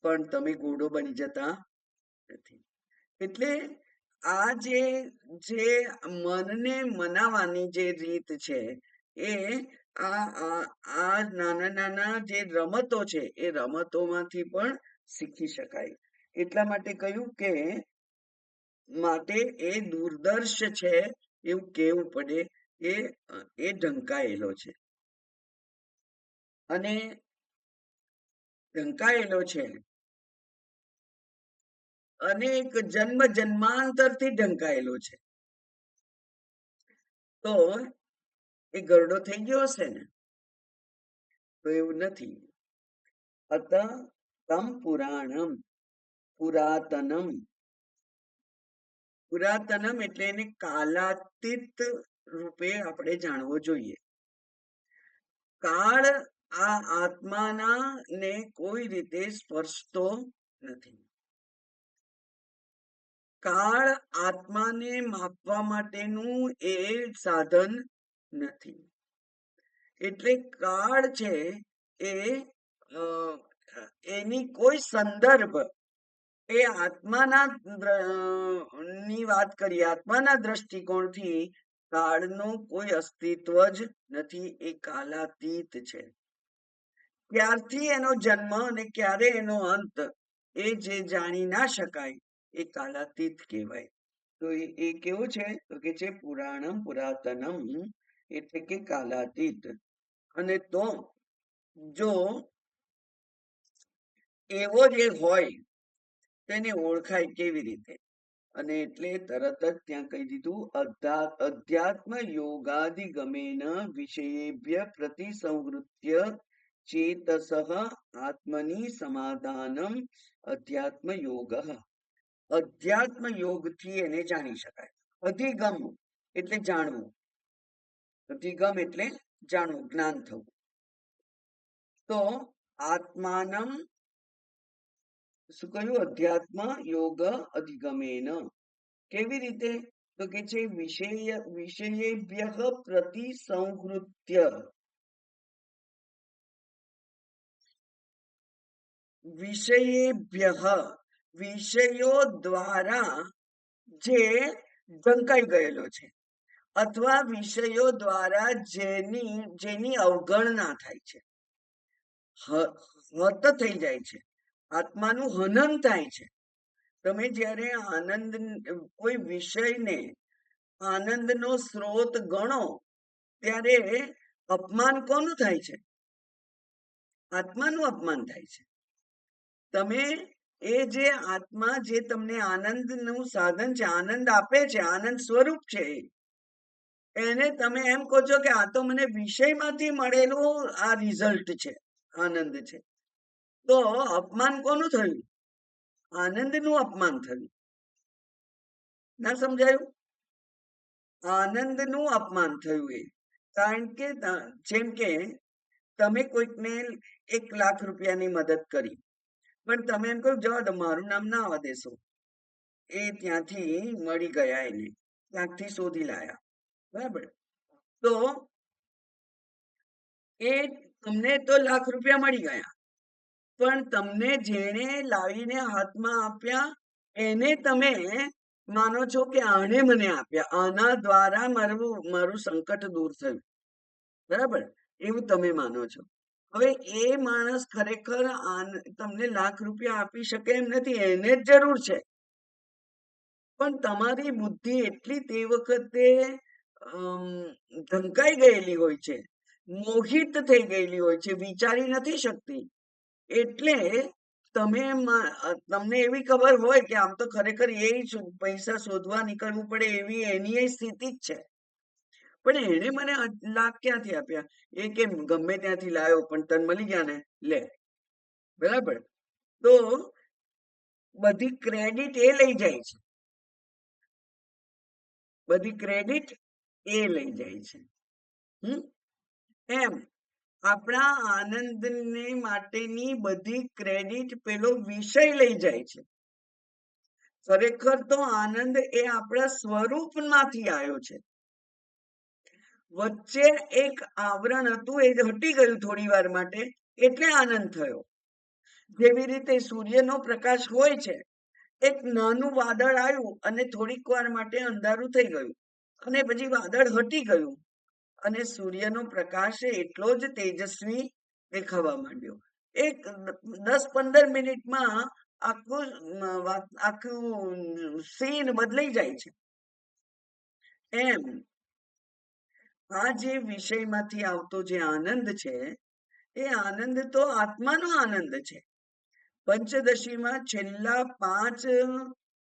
પણ તમે ઘોડો બની જતા નથી. એટલે આ જે મનને મનાવાની જે રીત છે, એ આ નાના નાના જે રમતો છે, એ રમતોમાંથી પણ શીખી શકાય. એટલા માટે કહ્યું કે માટે એ દૂરદર્શ છે એવું કહેવું પડે. એ ઢંકાયેલો છે, અને ઢંકાયેલો છે, અનેક જન્મ જન્માંતરથી ઢંકાયેલો છે. તો એ ગરડો થઈ ગયો હશે ને? તો એવું નથી. અત તમ પુરાણમ, પુરાતનમ. પુરાતનમ એટલે એને કાલાતીત રૂપે આપણે જાણવો જોઈએ. કાળ આ આત્માના ને કોઈ રીતે સ્પર્શતો નથી. કાળ આત્માને માપવા માટેનું એ સાધન નથી. એટલે કાળ છે એ એની કોઈ સંદર્ભ, એ આત્માના ની વાત કરીએ, આત્માના દ્રષ્ટિકોણથી કાળનું કોઈ અસ્તિત્વ જ નથી. એ કાલાતીત છે. ક્યારથી એનો જન્મ અને ક્યારે એનો અંત, એ જે જાણી ના શકાય, એ કાલાતીત કહેવાય. તો એ કેવું છે? તો કે છે પુરાણમ પુરાતનમ, એટલે કે કાલાતીત. અને તો જો એવો જે હોય તેને ઓળખાય કેવી રીતે? અને એટલે તરત જ ત્યાં કહી દીધું, અધ્યાત્મ યોગાધિગમેન વિષયેભ્ય પ્રતિસંવૃત્ય ચેતસઃ આત્મની સમાધાનમ અધ્યાત્મ યોગ. અધ્યાત્મ યોગથી એને જાણી શકાય. અધિગમ એટલે જાણવું, અધિગમ એટલે જાણવું, જ્ઞાન થવું. તો આત્માનમ શું કહ્યું? અધ્યાત્મ યોગ અધિગમેન. કેવી રીતે? તો કે છે વિષયેભ્ય પ્રતિસંવૃત્ય. વિષયેભ્ય વિષયો દ્વારા જે ઢંકાઈ ગયેલો છે, અથવા વિષયો દ્વારા જેની અવગણના થાય છે, હત થઈ જાય છે, આત્માનું હનન થાય છે. તમે જ્યારે આનંદ, કોઈ વિષયને આનંદનો સ્ત્રોત ગણો ત્યારે અપમાન કોનું થાય છે? આત્માનું અપમાન થાય છે. તમે એ જે આત્મા જે તમને આનંદનું સાધન છે, આનંદ આપે છે, આનંદ સ્વરૂપ છે, એને તમે એમ કહો છો કે આ તો મને વિષયમાંથી મળેલું આ રિઝલ્ટ છે, આનંદ છે. તો અપમાન કોનું થયું? આનંદનું અપમાન થયું. ના સમજાયું? આનંદનું અપમાન થયું. એ કારણ કે જેમ કે તમે કોઈકને 1 લાખ રૂપિયાની મદદ કરી, પણ તમે એમ કહો જવા દો, મારું નામ ના આવવા દેશો. એ ત્યાંથી મળી ગયા, એને ત્યાંથી શોધી લાયા, બરાબર? તો એ તમને તો લાખ રૂપિયા મળી ગયા, પણ તમને જેણે લાવીને હાથમાં આપ્યા એને તમે માનો છો કે આણે મને આપ્યા, આના દ્વારા મારું સંકટ દૂર થયું, બરાબર? એવું તમે માનો છો. હવે એ માણસ ખરેખર તમને લાખ રૂપિયા આપી શકે એમ નથી, એને જ જરૂર છે. પણ તમારી બુદ્ધિ એટલી તે વખતે ઢંકાઈ ગયેલી હોય છે, મોહિત થઈ ગયેલી હોય છે, વિચારી નથી શકતી. એટલે તમને એવી ખબર હોય કે આમ તો ખરેખર એ પૈસા શોધવા નીકળવું પડે એવી એની સ્થિતિ જ છે, પણ એને મને લાખ ક્યાંથી આપ્યા? એ કે ગમે ત્યાંથી લાવ્યો, પણ તને મળી ગયા ને, લે, બરાબર? તો બધી ક્રેડિટ એ લઈ જાય છે, બધી ક્રેડિટ એ લઈ જાય છે. એમ આપણા આનંદને માટેની બધી ક્રેડિટ પેલો વિષય લઈ જાય છે. ખરેખર તો આનંદ એ આપણા સ્વરૂપમાંથી આવ્યો છે. વચ્ચે એક આવરણ હતું, એ હટી ગયું થોડી વાર માટે, એટલે આનંદ થયો. જેવી રીતે સૂર્યનો પ્રકાશ હોય છે, એક નાનું વાદળ આવ્યું અને થોડીક વાર માટે અંધારું થઈ ગયું, અને પછી વાદળ હટી ગયું, અને સૂર્યનો પ્રકાશ એટલો જ તેજસ્વી દેખાવા માંડ્યો. એક 10-15 મિનિટમાં આખું સીન બદલાઈ જાય છે. એમ આ જે વિષયમાંથી આવતો જે આનંદ છે, એ આનંદ તો આત્માનો આનંદ છે. પંચદશીમાં છેલ્લા 5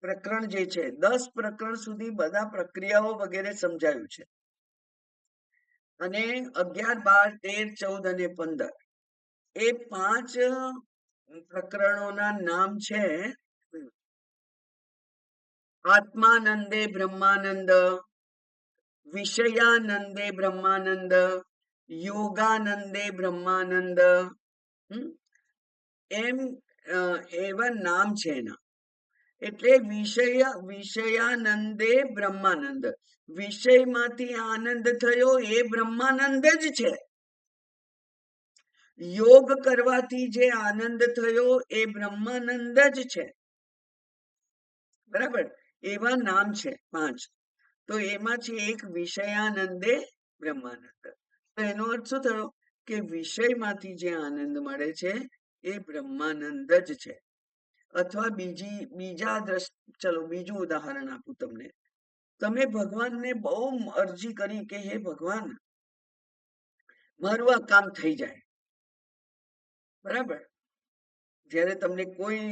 પ્રકરણ જે છે, 10 પ્રકરણ સુધી બધા પ્રક્રિયાઓ વગેરે સમજાયું છે, અને 11, 12, 13, 14 અને 15 એ 5 પ્રકરણોના નામ છે: આત્માનંદે બ્રહ્માનંદ, વિષયાનંદે બ્રહ્માનંદ, યોગાનંદે બ્રહ્માનંદ. એમ એવા નામ છે એના. એટલે વિષયાનંદે બ્રહ્માનંદ, વિષયમાંથી આનંદ થયો એ બ્રહ્માનંદ જ છે. યોગ કરવાથી જે આનંદ થયો એ બ્રહ્માનંદ જ છે, બરાબર? એવા નામ છે 5. તો એમાંથી એક વિષયાનંદે બ્રહ્માનંદ. તો એનો અર્થ શું થયો? કે વિષયમાંથી જે આનંદ મળે છે એ બ્રહ્માનંદ જ છે. અથવા બીજું ઉદાહરણ આપું તમને. તમે ભગવાનને બહુ અરજી કરી કે હે ભગવાન, મારું આ કામ થઈ જાય, બરાબર? જ્યારે તમને કોઈ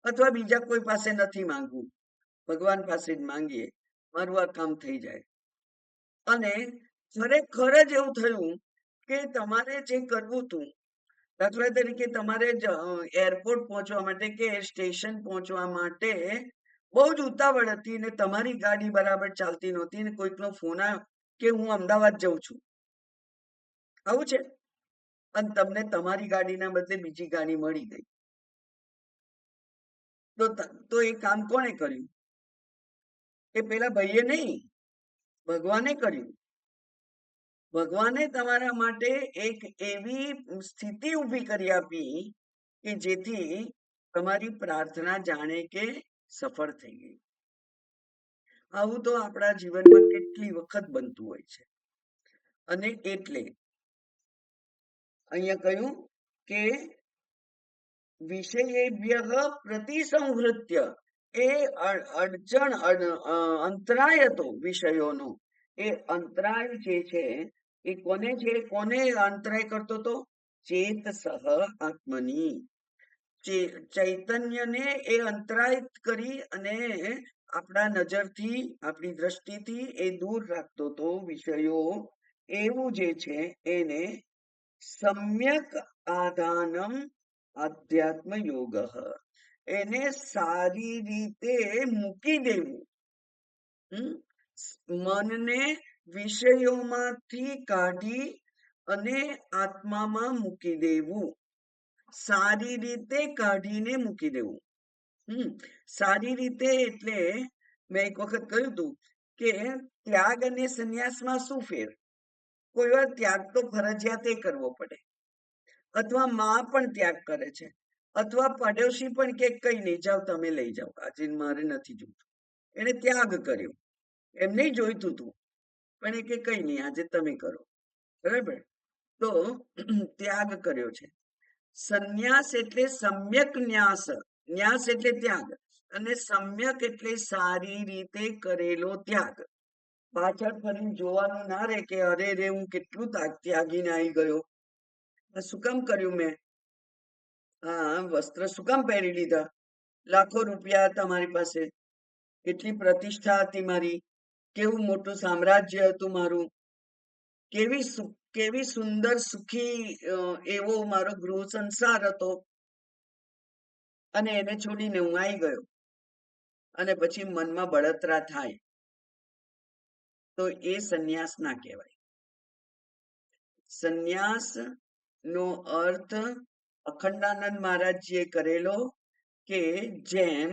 અથવા બીજા કોઈ પાસે નથી માંગવું, ભગવાન પાસે જ માંગીએ, મારું આ કામ થઈ જાય. અને ખરેખર જ એવું થયું કે તમારે જે કરવું હતું, દાખલા તરીકે તમારે એરપોર્ટ પહોંચવા માટે કે સ્ટેશન પહોંચવા માટે બહુ જ ઉતાવળ હતી ને તમારી ગાડી બરાબર ચાલતી નહોતી ને કોઈકનો ફોન આવ્યો કે હું અમદાવાદ જઉં છું, આવું છે, અને તમને તમારી ગાડીના બદલે બીજી ગાડી મળી ગઈ, તો એ કામ કોણે કર્યું? એ પેલા ભાઈએ નહીં, ભગવાને કર્યું. ભગવાને તમારા માટે એક એવી સ્થિતિ ઊભી કરી આપી કે જેથી તમારી પ્રાર્થના જાણે કે સફળ થઈ ગઈ. આવું તો આપણા જીવનમાં કેટલી વખત બનતું હોય છે. અને એટલે અહીંયા કહ્યું કે વિષયેભ્ય પ્રતિસંહૃત્ય, એ અડચણ અંતરાય હતો વિષયોનો. એ અંતરાય જે છે એ કોને છે, કોને અંતરાય કરતો હતો? ચેત સહ આત્મની, ચૈતન્યને એ અંતરાય કરી અને આપણા નજરથી, આપણી દ્રષ્ટિથી એ દૂર રાખતો હતો વિષયો. એવું જે છે એને સમ્યક આધાનમ આધ્યાત્મ યોગ, એને સારી રીતે મૂકી દેવું. મનને વિષયોમાંથી કાઢી અને આત્મામાં મૂકી દેવું, સારી રીતે કાઢીને મૂકી દેવું. સારી રીતે એટલે મેં એક વખત કહ્યું હતું કે ત્યાગ અને સંન્યાસમાં શું ફેર? કોઈ વાર ત્યાગ તો ફરજિયાત કરવો પડે, અથવા માં પણ ત્યાગ કરે છે, અથવા પડોશી પણ કે કઈ નહીં, જાઓ તમે લઈ જાઓ, આજે મારે નથી જોઈતું. એને ત્યાગ કર્યો, એમ નહીં જોઈતું તું, પણ એ કે કઈ નહીં, આજે તમે કરો, બરાબર? તો ત્યાગ કર્યો છે. સંન્યાસ એટલે સમ્યક ન્યાસ, ન્યાસ એટલે ત્યાગ, અને સમ્યક એટલે સારી રીતે કરેલો ત્યાગ. પાછળ ફરીને જોવાનું ના રે કે અરે રે હું કેટલું ત્યાગીને આવી ગયો, શું કામ કર્યું મેં, હા વસ્ત્ર શું કામ પહેરી લીધા, લાખો રૂપિયા હતા મારી પાસે, કેટલી પ્રતિષ્ઠા હતી મારી, કેવું મોટું સામ્રાજ્ય હતું મારું, કેવી સુંદર સુખી એવો મારો ગૃહ સંસાર હતો, અને એને છોડીને હું આવી ગયો. અને પછી મનમાં બળતરા થાય તો એ સંન્યાસ ના કહેવાય. સંન્યાસ નો અર્થ અખંડાનંદ મહારાજજીએ કરેલો કે જેમ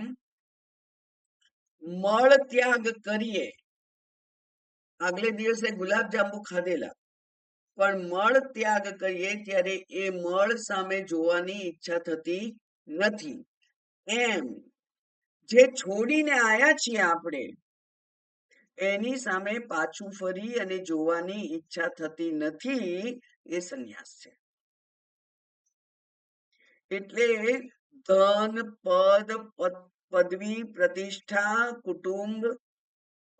મળ ત્યાગ કરીએ, આગલે દિવસે ગુલાબ જાંબુ ખાધેલા, પણ મળ ત્યાગ કરીએ ત્યારે એ મળ સામે જોવાની ઈચ્છા થતી નથી. એમ જે છોડીને આયા છીએ આપણે, એની સામે પાછું ફરી અને જોવાની ઈચ્છા થતી નથી, એ સંન્યાસ છે. એટલે ધન, પદ, પદવી, પ્રતિષ્ઠા, કુટુંબ,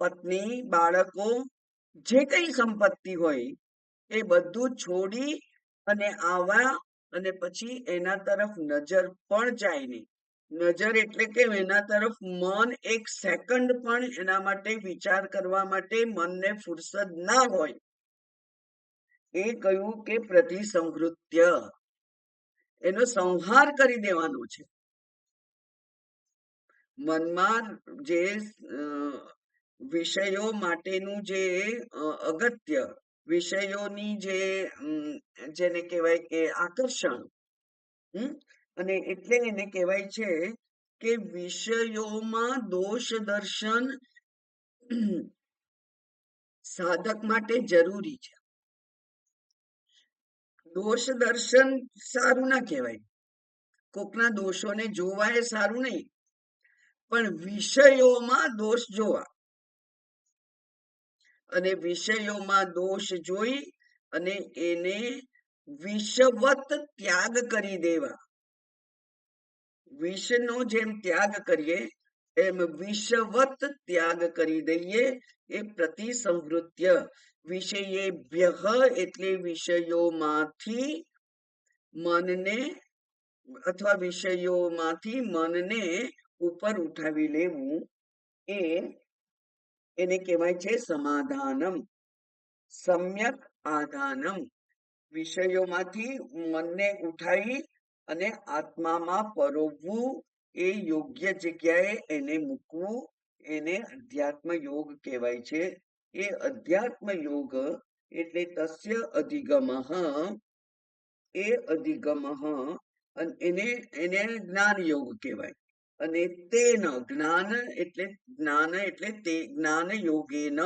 પત્ની, બાળકો, જે કઈ સંપત્તિ હોય એ બધું છોડી અને આવા, અને પછી એના તરફ નજર પણ જાય નહીં. નજર એટલે કે એના તરફ મન એક સેકન્ડ પણ એના માટે વિચાર કરવા માટે મનને ફુરસદ ના હોય, એ કહ્યું કે પ્રતિસંહૃત્ય, એનો સંહાર કરી દેવાનો છે. મનમાં જે વિષયો માટેનું જે અગત્ય, વિષયોની જેને કહેવાય કે આકર્ષણ, અને એટલે એને કહેવાય છે કે વિષયોમાં દોષ દર્શન સાધક માટે જરૂરી છે. દોષ દર્શન સારું ના કહેવાય, કોકના દોષોને જોવા એ સારું નહીં, પણ વિષયોમાં દોષ જોવા, અને વિષયોમાં દોષ જોઈ અને એને વિષવત ત્યાગ કરી દેવા. વિષનો જેમ ત્યાગ કરીએ એમ વિષવત ત્યાગ કરી દઈએ, એ પ્રતિસંહૃત્ય. વિષયેભ્ય એટલે વિષયોમાંથી મનને, અથવા વિષયોમાંથી મનને ઉપર ઉઠાવી લેવું, એને કહેવાય છે સમાધાનમ, સમ્યક આધાનમ. વિષયોમાંથી મનને ઉઠાવી અને આત્મામાં પરોવવું, એ યોગ્ય જગ્યાએ એને મૂકવું, એને અધ્યાત્મ યોગ કહેવાય છે. એ અધ્યાત્મ યોગ એટલે તસ્ય અધિગમઃ, એ અધિગમઃ, એને એને જ્ઞાન યોગ કહેવાય. અને તેન જ્ઞાન એટલે તે જ્ઞાન યોગેન,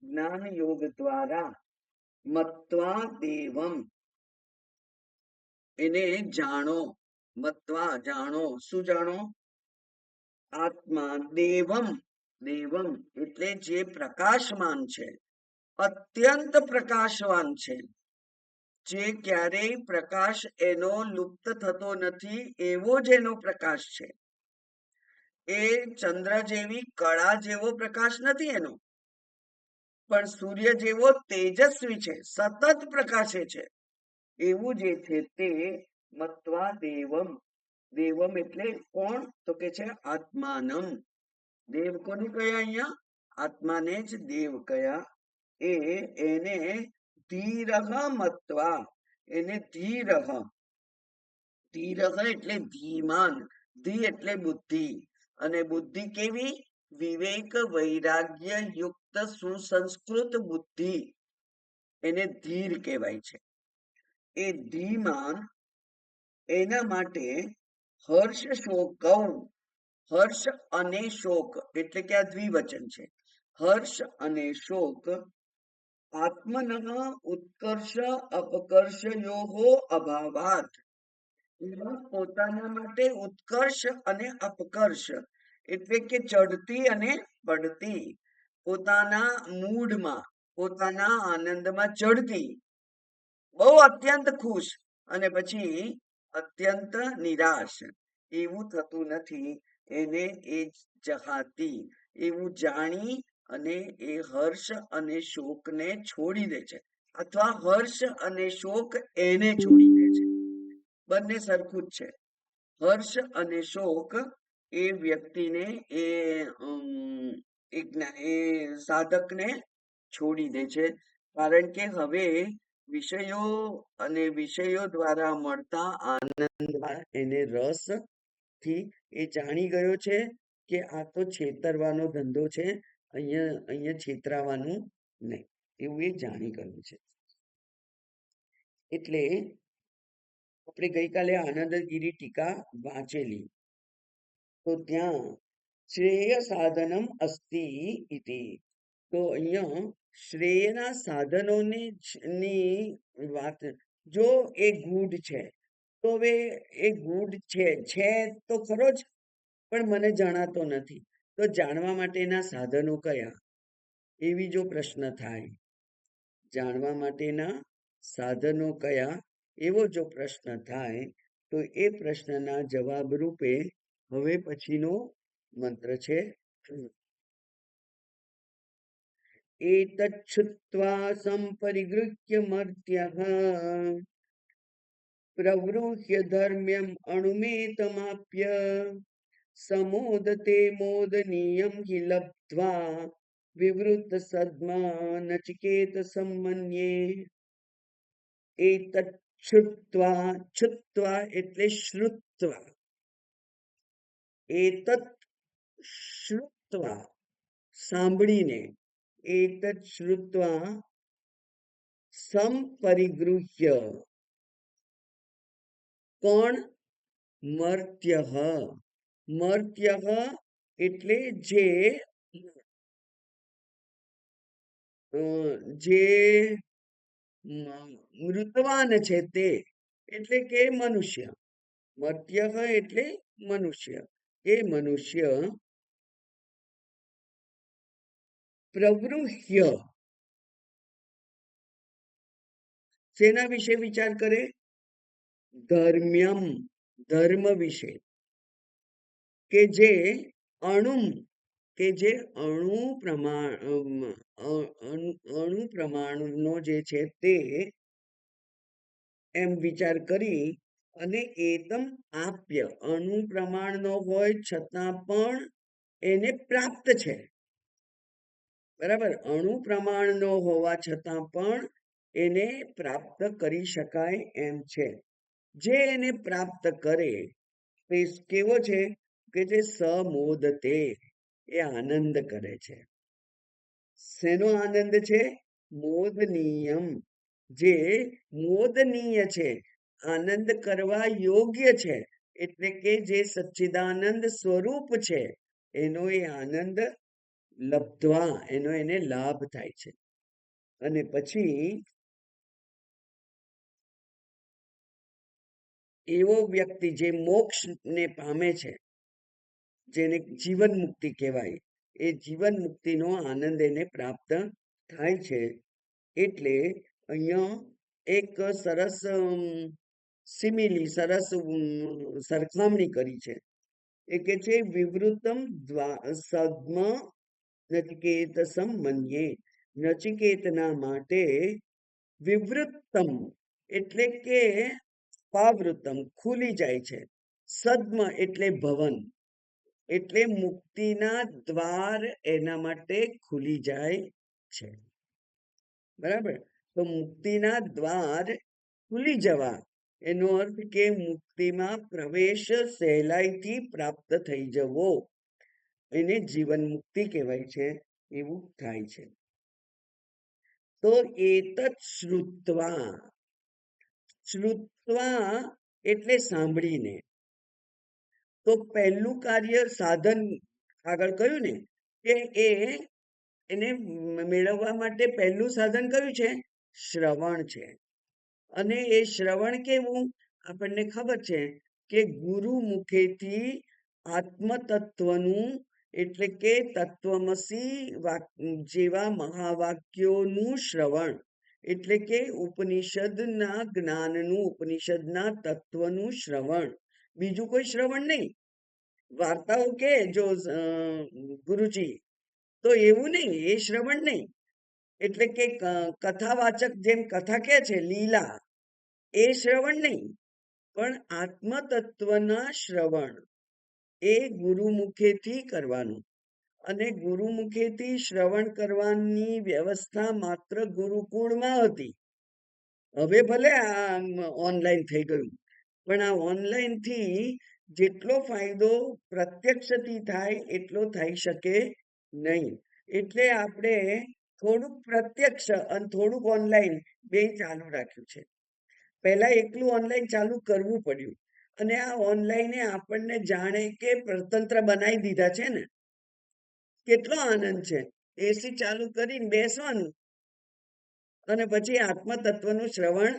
જ્ઞાન યોગ દ્વારા મત્વા દેવમ, એને જાણો. મત્વા જાણો, શું જાણો? આત્મા. દેવમ, દેવમ એટલે જે પ્રકાશમાન છે, અત્યંત પ્રકાશવાન છે, જે ક્યારેય પ્રકાશ એનો લુપ્ત થતો નથી, એવો જ એનો પ્રકાશ છે. એ ચંદ્ર જેવી કળા જેવો પ્રકાશ નથી એનો, પણ સૂર્ય જેવો તેજસ્વી છે, સતત પ્રકાશે છે. એવું જે છે તે મત્વા દેવમ. દેવમ એટલે કોણ? તો કે છે આત્માનમ. દેવ કોને કયા અહીંયા? આત્માને જ દેવ કયા. એને ધીરહ મત્વા, એને ધીરહ, ધીરહ એટલે ધીમાન, ધી એટલે બુદ્ધિ, અને બુદ્ધિ કેવી? વિવેક વૈરાગ્ય યુક્ત સુસંસ્કૃત બુદ્ધિ, એને ધીર કહેવાય છે. એ ધીમાન, એના માટે હર્ષ શોકૌ, હર્ષ અને શોક એટલે કે આ દ્વિવચન છે. હર્ષ અને શોક આત્મન ઉત્કર્ષ અપકર્ષયોહો અભાવાત, પોતાના માટે ઉત્કર્ષ અને અપકર્ષ એટલે કે ચડતી અને પડતી, પોતાના મૂડમાં, પોતાના આનંદમાં ચડતી, બહુ અત્યંત ખુશ, અને પછી અત્યંત નિરાશ, એવું થતું નથી. એને એ જહાતી, એવું જાણી અને એ હર્ષ અને શોકને છોડી દે છે, અથવા હર્ષ અને શોક એને છોડી દે છે. બંને સરખું જ છે. હર્ષ અને શોક એ વ્યક્તિને, એ સાધકને છોડી દે છે, કારણ કે હવે વિષયો અને વિષયો દ્વારા મળતા આનંદમાં એને રસ થી એ જાણી ગયો છે કે આ તો છેતરવાનો ધંધો છે, અહીંયા છેતરાવાનું નહીં, એવું એ જાણી ગયું છે. એટલે આપણે ગઈકાલે આનંદગીરી ટીકા વાંચેલી, તો ત્યાં શ્રેય સાધનમ અસ્તિ ઇતિ, તો અહીંયા શ્રેયના સાધનોની વાત, જો એ ગૂઢ છે તો હવે એ ગૂઢ છે તો ખરો જ, પણ મને જણાતો નથી, તો જાણવા માટેના સાધનો કયા? એવી જો પ્રશ્ન થાય, જાણવા માટેના સાધનો કયા, એવો જો પ્રશ્ન થાય, તો એ પ્રશ્નના જવાબ રૂપે હવે પછીનો મંત્ર છે. એતચ્છુત્વા સંપરિગૃહ્ય મર્ત્યઃ પ્રવૃહ્ય ધર્મ્યમ અણુમેતમાપ્ય સમોદતે મોદનીયમ હિ લબ્ધ્વા વિવૃત સદ્મા નચિકેત સંમન્યે. એતચ્છુત્વા, છુત્વા એટલે શ્રુત્વા, એતત શ્રુત્વા સાંભળીને, એતત શ્રુત્વા સંપરિગૃહ્ય, કોણ? મર્ત્યઃ, મર્ત્યઃ એટલે જે મૃતવાન છે તે, એટલે કે મનુષ્ય. મર્ત્યઃ એટલે મનુષ્ય, એ મનુષ્ય પ્રવૃહ્ય, શેના વિશે વિચાર કરે? ધર્મ્યમ, ધર્મ વિશે, કે જે અણુમ, કે જે અણુ પ્રમાણનો જે છે તે, એમ વિચાર કરી અને એતમ આપ્ય, અણુ પ્રમાણનો હોય છતાં પણ એને પ્રાપ્ત છે. બરાબર, અણુ પ્રમાણનો હોવા છતાં પણ એને પ્રાપ્ત કરી શકાય એમ છે. જે એને પ્રાપ્ત કરે તે કેવો છે કે જે સમોદતે, એ આનંદ કરે છે. શેનો આનંદ છે? મોદનીયમ, જે મોદનીય છે, આનંદ કરવા યોગ્ય છે, એટલે કે જે સચ્ચિદાનંદ સ્વરૂપ છે એનો એ આનંદ લબ્ધવા, એનો એને લાભ થાય છે. અને પછી એવો વ્યક્તિ જે મોક્ષને પામે છે, જેને જીવન મુક્તિ કહેવાય, એ જીવન મુક્તિનો આનંદ એને પ્રાપ્ત થાય છે. એટલે અહીંયા એક સરસ સિમિલી, સરસ સરખામણી કરી છે. એ કે છે વિવૃતમ સદ્મ નચિકેત મન્યે, નચિકેતના માટે વિવૃતમ એટલે કે પાવૃતમ, ખુલી જાય છે. સદ્મ એટલે ભવન, એટલે મુક્તિના દ્વાર એના માટે ખુલી જાય છે. બરાબર, તો મુક્તિના દ્વાર ખુલી જવા એનો અર્થ કે મુક્તિમાં પ્રવેશ સહેલાઈથી પ્રાપ્ત થઈ જવો, એને જીવન મુક્તિ કહેવાય છે. એવું થાય છે. તો એતત શ્રુત્વા, શ્રુત્વા એટલે સાંભળીને. તો પહેલું કાર્ય સાધન આગળ કહ્યું ને કે એને મેળવવા માટે પહેલું સાધન કયું છે? શ્રવણ છે. અને એ શ્રવણ કેવું? આપણને ખબર છે કે ગુરુ મુખેથી આત્મતત્વનું, એટલે કે તત્વમસી જેવા મહાવાક્યોનું શ્રવણ, એટલે કે ઉપનિષદના જ્ઞાનનું, ઉપનિષદના તત્વનું શ્રવણ. બીજું કોઈ શ્રવણ નહીં. વાર્તાઓ કે જો ગુરુજી, તો એવું નહીં, એ શ્રવણ નહીં. એટલે કે કથાવાચક જેમ કથા કે છે, લીલા, એ શ્રવણ નહીં, પણ આત્મતત્વના શ્રવણ એ ગુરુ મુખેથી કરવાનું. અને ગુરુ મુખેથી શ્રવણ કરવાની વ્યવસ્થા માત્ર ગુરુકુળમાં હતી. હવે ભલે આ ઓનલાઈન થઈ ગયું, પણ આ ઓનલાઈનથી જેટલો ફાયદો પ્રત્યક્ષથી થાય એટલો થઈ શકે નહીં. એટલે આપણે થોડુંક પ્રત્યક્ષ અને થોડુંક ઓનલાઈન બે ચાલુ રાખ્યું છે. પહેલા એકલું ઓનલાઈન ચાલુ કરવું પડ્યું, અને આ ઓનલાઈને આપણને જાણે કે પ્રતંત્ર બનાવી દીધા છે ને. કેટલો આનંદ છે! એસી ચાલુ કરીને બેસવાનું અને પછી આત્મતત્વનું શ્રવણ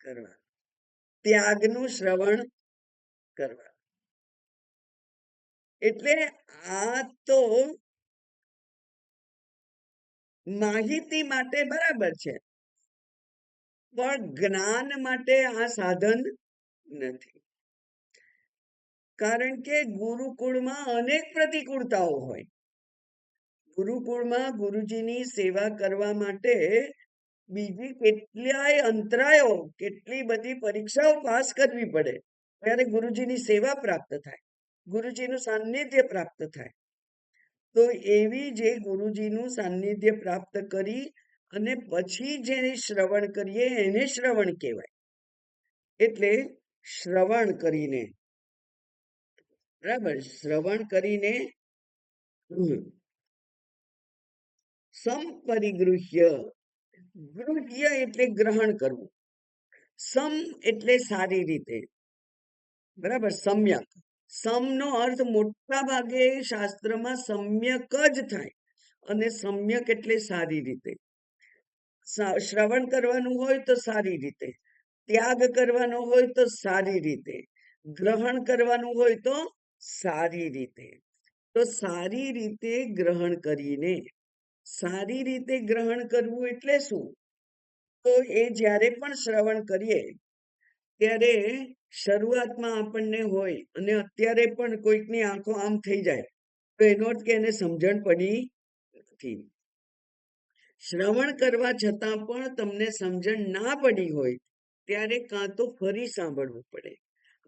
કરવા, ત્યાગનું શ્રવણ કરવા. એટલે આ તો માહિતી માટે બરાબર છે, પણ જ્ઞાન માટે આ સાધન નથી. કારણ કે ગુરુકુળમાં અનેક પ્રતિકૂળતાઓ હોય. ગુરુકુળમાં ગુરુજીની સેવા કરવા માટે બીજી કેટલાય અંતરાયો, કેટલી બધી પરીક્ષાઓ પાસ કરવી પડે, ત્યારે ગુરુજીની સેવા પ્રાપ્ત થાય, ગુરુજીનું સાનિધ્ય પ્રાપ્ત થાય. તો એવી જે ગુરુજીનું સાનિધ્ય પ્રાપ્ત કરી અને પછી જેને શ્રવણ કરીએ એને શ્રવણ કહેવાય. એટલે શ્રવણ કરીને, બરાબર, શ્રવણ કરીને સંપરિગૃહ્ય, ગૃહ્ય એટલે ગ્રહણ કરવું, સમ એટલે સારી રીતે, બરાબર, સમ્યક. સમનો અર્થ મોટા ભાગે શાસ્ત્રમાં સમ્યક જ થાય, અને સમ્યક એટલે સારી રીતે. શ્રવણ કરવાનું હોય તો સારી રીતે, ત્યાગ કરવાનો હોય તો સારી રીતે, ગ્રહણ કરવાનું હોય તો સારી રીતે. તો સારી રીતે ગ્રહણ કરીને, સારી રીતે ગ્રહણ કરવું એટલે શું? તો એ જ્યારે પણ શ્રવણ કરીએ ત્યારે શરૂઆતમાં આપણને હોય, અને અત્યારે પણ કોઈકની આંખો આમ થઈ જાય, તો એનો અર્થ કે એને સમજણ પડી નથી. શ્રવણ કરવા છતાં પણ તમને સમજણ ના પડી હોય ત્યારે કાં તો ફરી સાંભળવું પડે,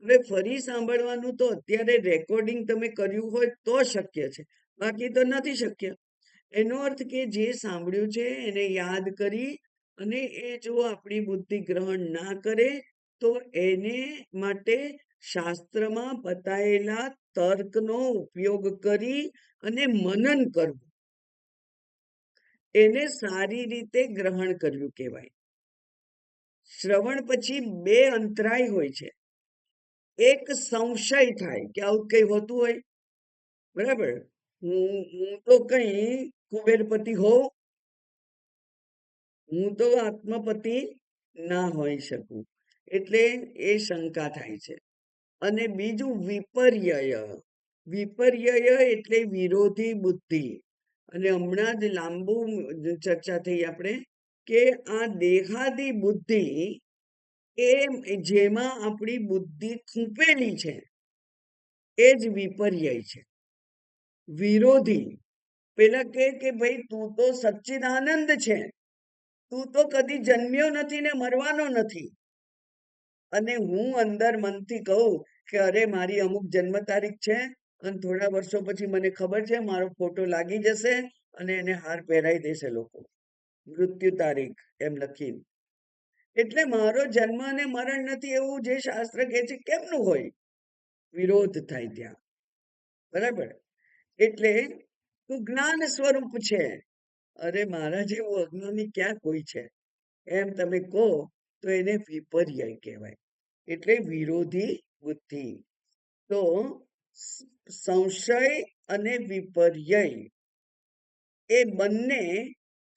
હવે ફરી સાંભળવાનું તો અત્યારે રેકોર્ડિંગ તમે કર્યું હોય તો શક્ય છે, બાકી તો નથી શક્ય. એનો અર્થ કે જે સાંભળ્યું છે એને યાદ કરી અને એ જો આપણી બુદ્ધિ ગ્રહણ ના કરે તો એને માટે શાસ્ત્રમાં બતાયેલા તર્કનો ઉપયોગ કરી અને મનન કરવું, એને સારી રીતે ગ્રહણ કરવું કહેવાય. શ્રવણ પછી બે અંતરાય હોય છે. એક સંશય થાય કે આવું કઈ હોતું હોય, બરાબર, હું તો કઈ કુબેરપતિ હોઉં, હું તો આત્મપતિ ના હોઈ શકું, એટલે એ શંકા થાય છે. અને બીજું વિપર્યય. વિપર્યય એટલે વિરોધી બુદ્ધિ. અને હમણાં જ લાંબુ ચર્ચા થઈ આપણે કે આ દેહાદી બુદ્ધિ એ જેમાં આપણી બુદ્ધિ ખૂંપેલી છે એ જ વિપર્યય છે, વિરોધી. પેલા કે ભાઈ તું તો સચ્ચિદાનંદ છે, તું તો કદી જન્મ્યો નથી ને મરવાનો નથી. અને હું અંદર મનથી કહું કે અરે મારી અમુક જન્મ તારીખ છે અને થોડા વર્ષો પછી મને ખબર છે મારો ફોટો લાગી જશે અને એને હાર પહેરાઈ દેશે લોકો, મૃત્યુ તારીખ એમ લખીને. એટલે મારો જન્મ અને મરણ નથી એવું જે શાસ્ત્ર કહે છે કેમનું હોય? વિરોધ થાય ત્યાં, બરાબર. એટલે તું જ્ઞાન સ્વરૂપ છે. અરે મારા જેવું અજ્ઞાની ક્યાં કોઈ છે એમ તમે કહો તો એને વિપર્યય કહેવાય, એટલે વિરોધી બુદ્ધિ. તો સંશય અને વિપર્યય એ બંને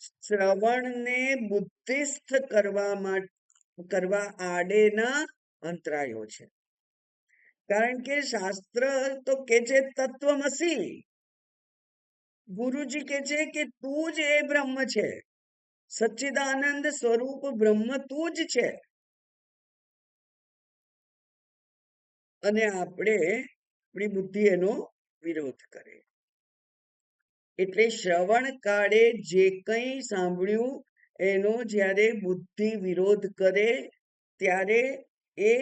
શ્રવણને બુદ્ધિસ્થ કરવા આડેના અંતરાયો છે. કારણ કે શાસ્ત્ર તો કે છે તત્વમસી. ગુરુજી કે છે કે તું જ એ બ્રહ્મ છે, સચ્ચિદાનંદ સ્વરૂપ બ્રહ્મ તું જ છે. અને આપણે આપણી બુદ્ધિ એનો વિરોધ કરે. એટલે શ્રવણ કાળે જે કંઈ સાંભળ્યું એનો જ્યારે બુદ્ધિ વિરોધ કરે ત્યારે એ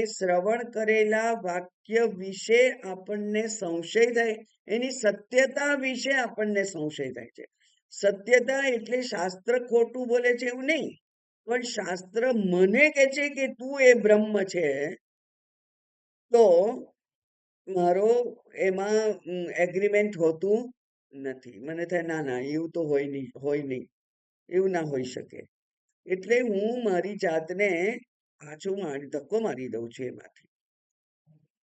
શ્રવણ કરેલા વાક્ય વિશે આપણને સંશય થાય, એની સત્યતા વિશે આપણને સંશય થાય છે. સત્યતા એટલે શાસ્ત્ર ખોટું બોલે છે એવું નહીં, પણ શાસ્ત્ર મને કહે છે કે તું એ બ્રહ્મ છે, તો મારો એમાં એગ્રીમેન્ટ હોતું નથી. મને થાય ના ના એવું તો હોય નહીં, એવું ના હોઈ શકે. એટલે હું મારી જાતને પાછું ધક્કો મારી દઉં છું એમાંથી.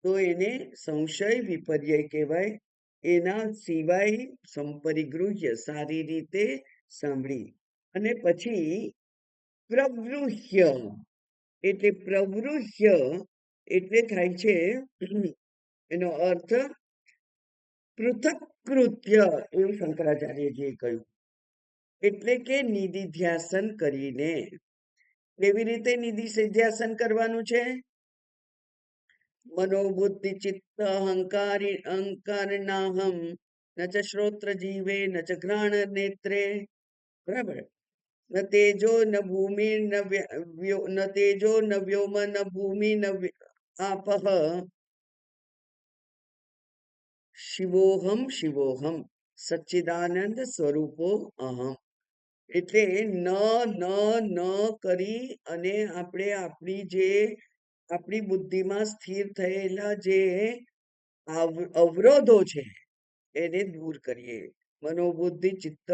તો એને સંશય વિપર્યય કહેવાય. એના સિવાય સંપરિગૃહ્ય સારી રીતે સાંભળી અને પછી પ્રવૃહ્ય એટલે પ્રવૃહ્ય એટલે થાય છે એનો અર્થ પૃથક કૃત્ય, એવું શંકરાચાર્યજીએ કહ્યું. એટલે કે નિધિધ્યાસન કરીને. કેવી રીતે નિધિધ્યાસન કરવાનું છે? મનોબુદ્ધિ ચિત્ત અહંકાર નાહમ ન ચ શ્રોત્ર જીવે ન ચ ઘ્રાણ નેત્રે, બરાબર. ન તેજો ન ભૂમિ ન તેજો ન વ્યોમ ન ભૂમિ ન આપહ શિવોહમ શિવોહમ સચ્ચિદાનંદ સ્વરૂપો અહમ. એટલે ન કરી અને આપણે આપણી બુદ્ધિમાં સ્થિર થયેલા જે અવરોધો છે એને દૂર કરીએ. મનોબુદ્ધિ ચિત્ત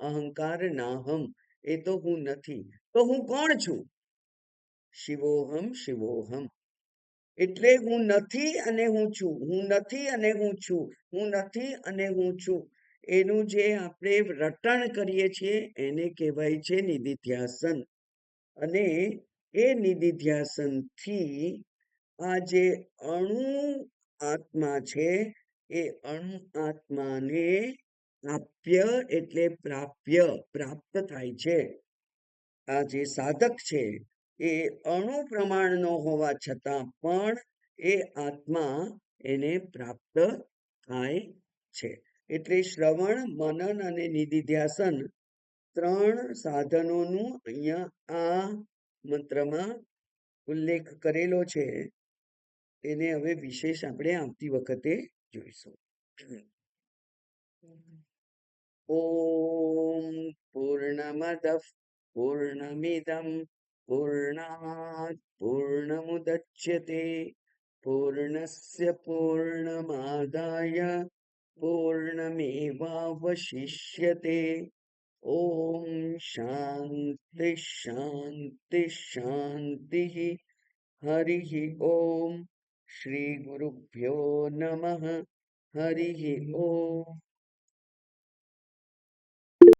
અહંકાર નાહમ, એ તો હું નથી. તો હું કોણ છું? શિવોહમ શિવોહમ. એટલે હું નથી અને હું છું, હું નથી અને હું છું, હું નથી અને હું છું. એનું જે આપણે રટણ કરીએ છીએ એને કહેવાય છે નિધિધ્યાસન. અને એ નિધિધ્યાસનથી આ જે અણુ આત્મા છે એ અણુ આત્માને પ્રાપ્ય એટલે પ્રાપ્ત થાય છે. આ જે સાધક છે એ અણુ પ્રમાણનો હોવા છતાં પણ એ આત્મા એને પ્રાપ્ત થાય છે. એટલે શ્રવણ, મનન અને નિધિધ્યાસન ત્રણ સાધનોનું અહીંયા આ મંત્રમાં ઉલ્લેખ કરેલો છે. એને હવે વિશેષ આપણે આવતી વખતે જોઈશું. ઓમ પૂર્ણમદઃ પૂર્ણમિદં પૂર્ણાત પૂર્ણમુદચ્યતે પૂર્ણસ્ય પૂર્ણમાદાય પૂર્ણમેવાવશિષ્યતે. ઓમ શાંતિ શાંતિ શાંતિ. हरिः ओम. श्री गुरुभ्यो नमः. हरिः ओम.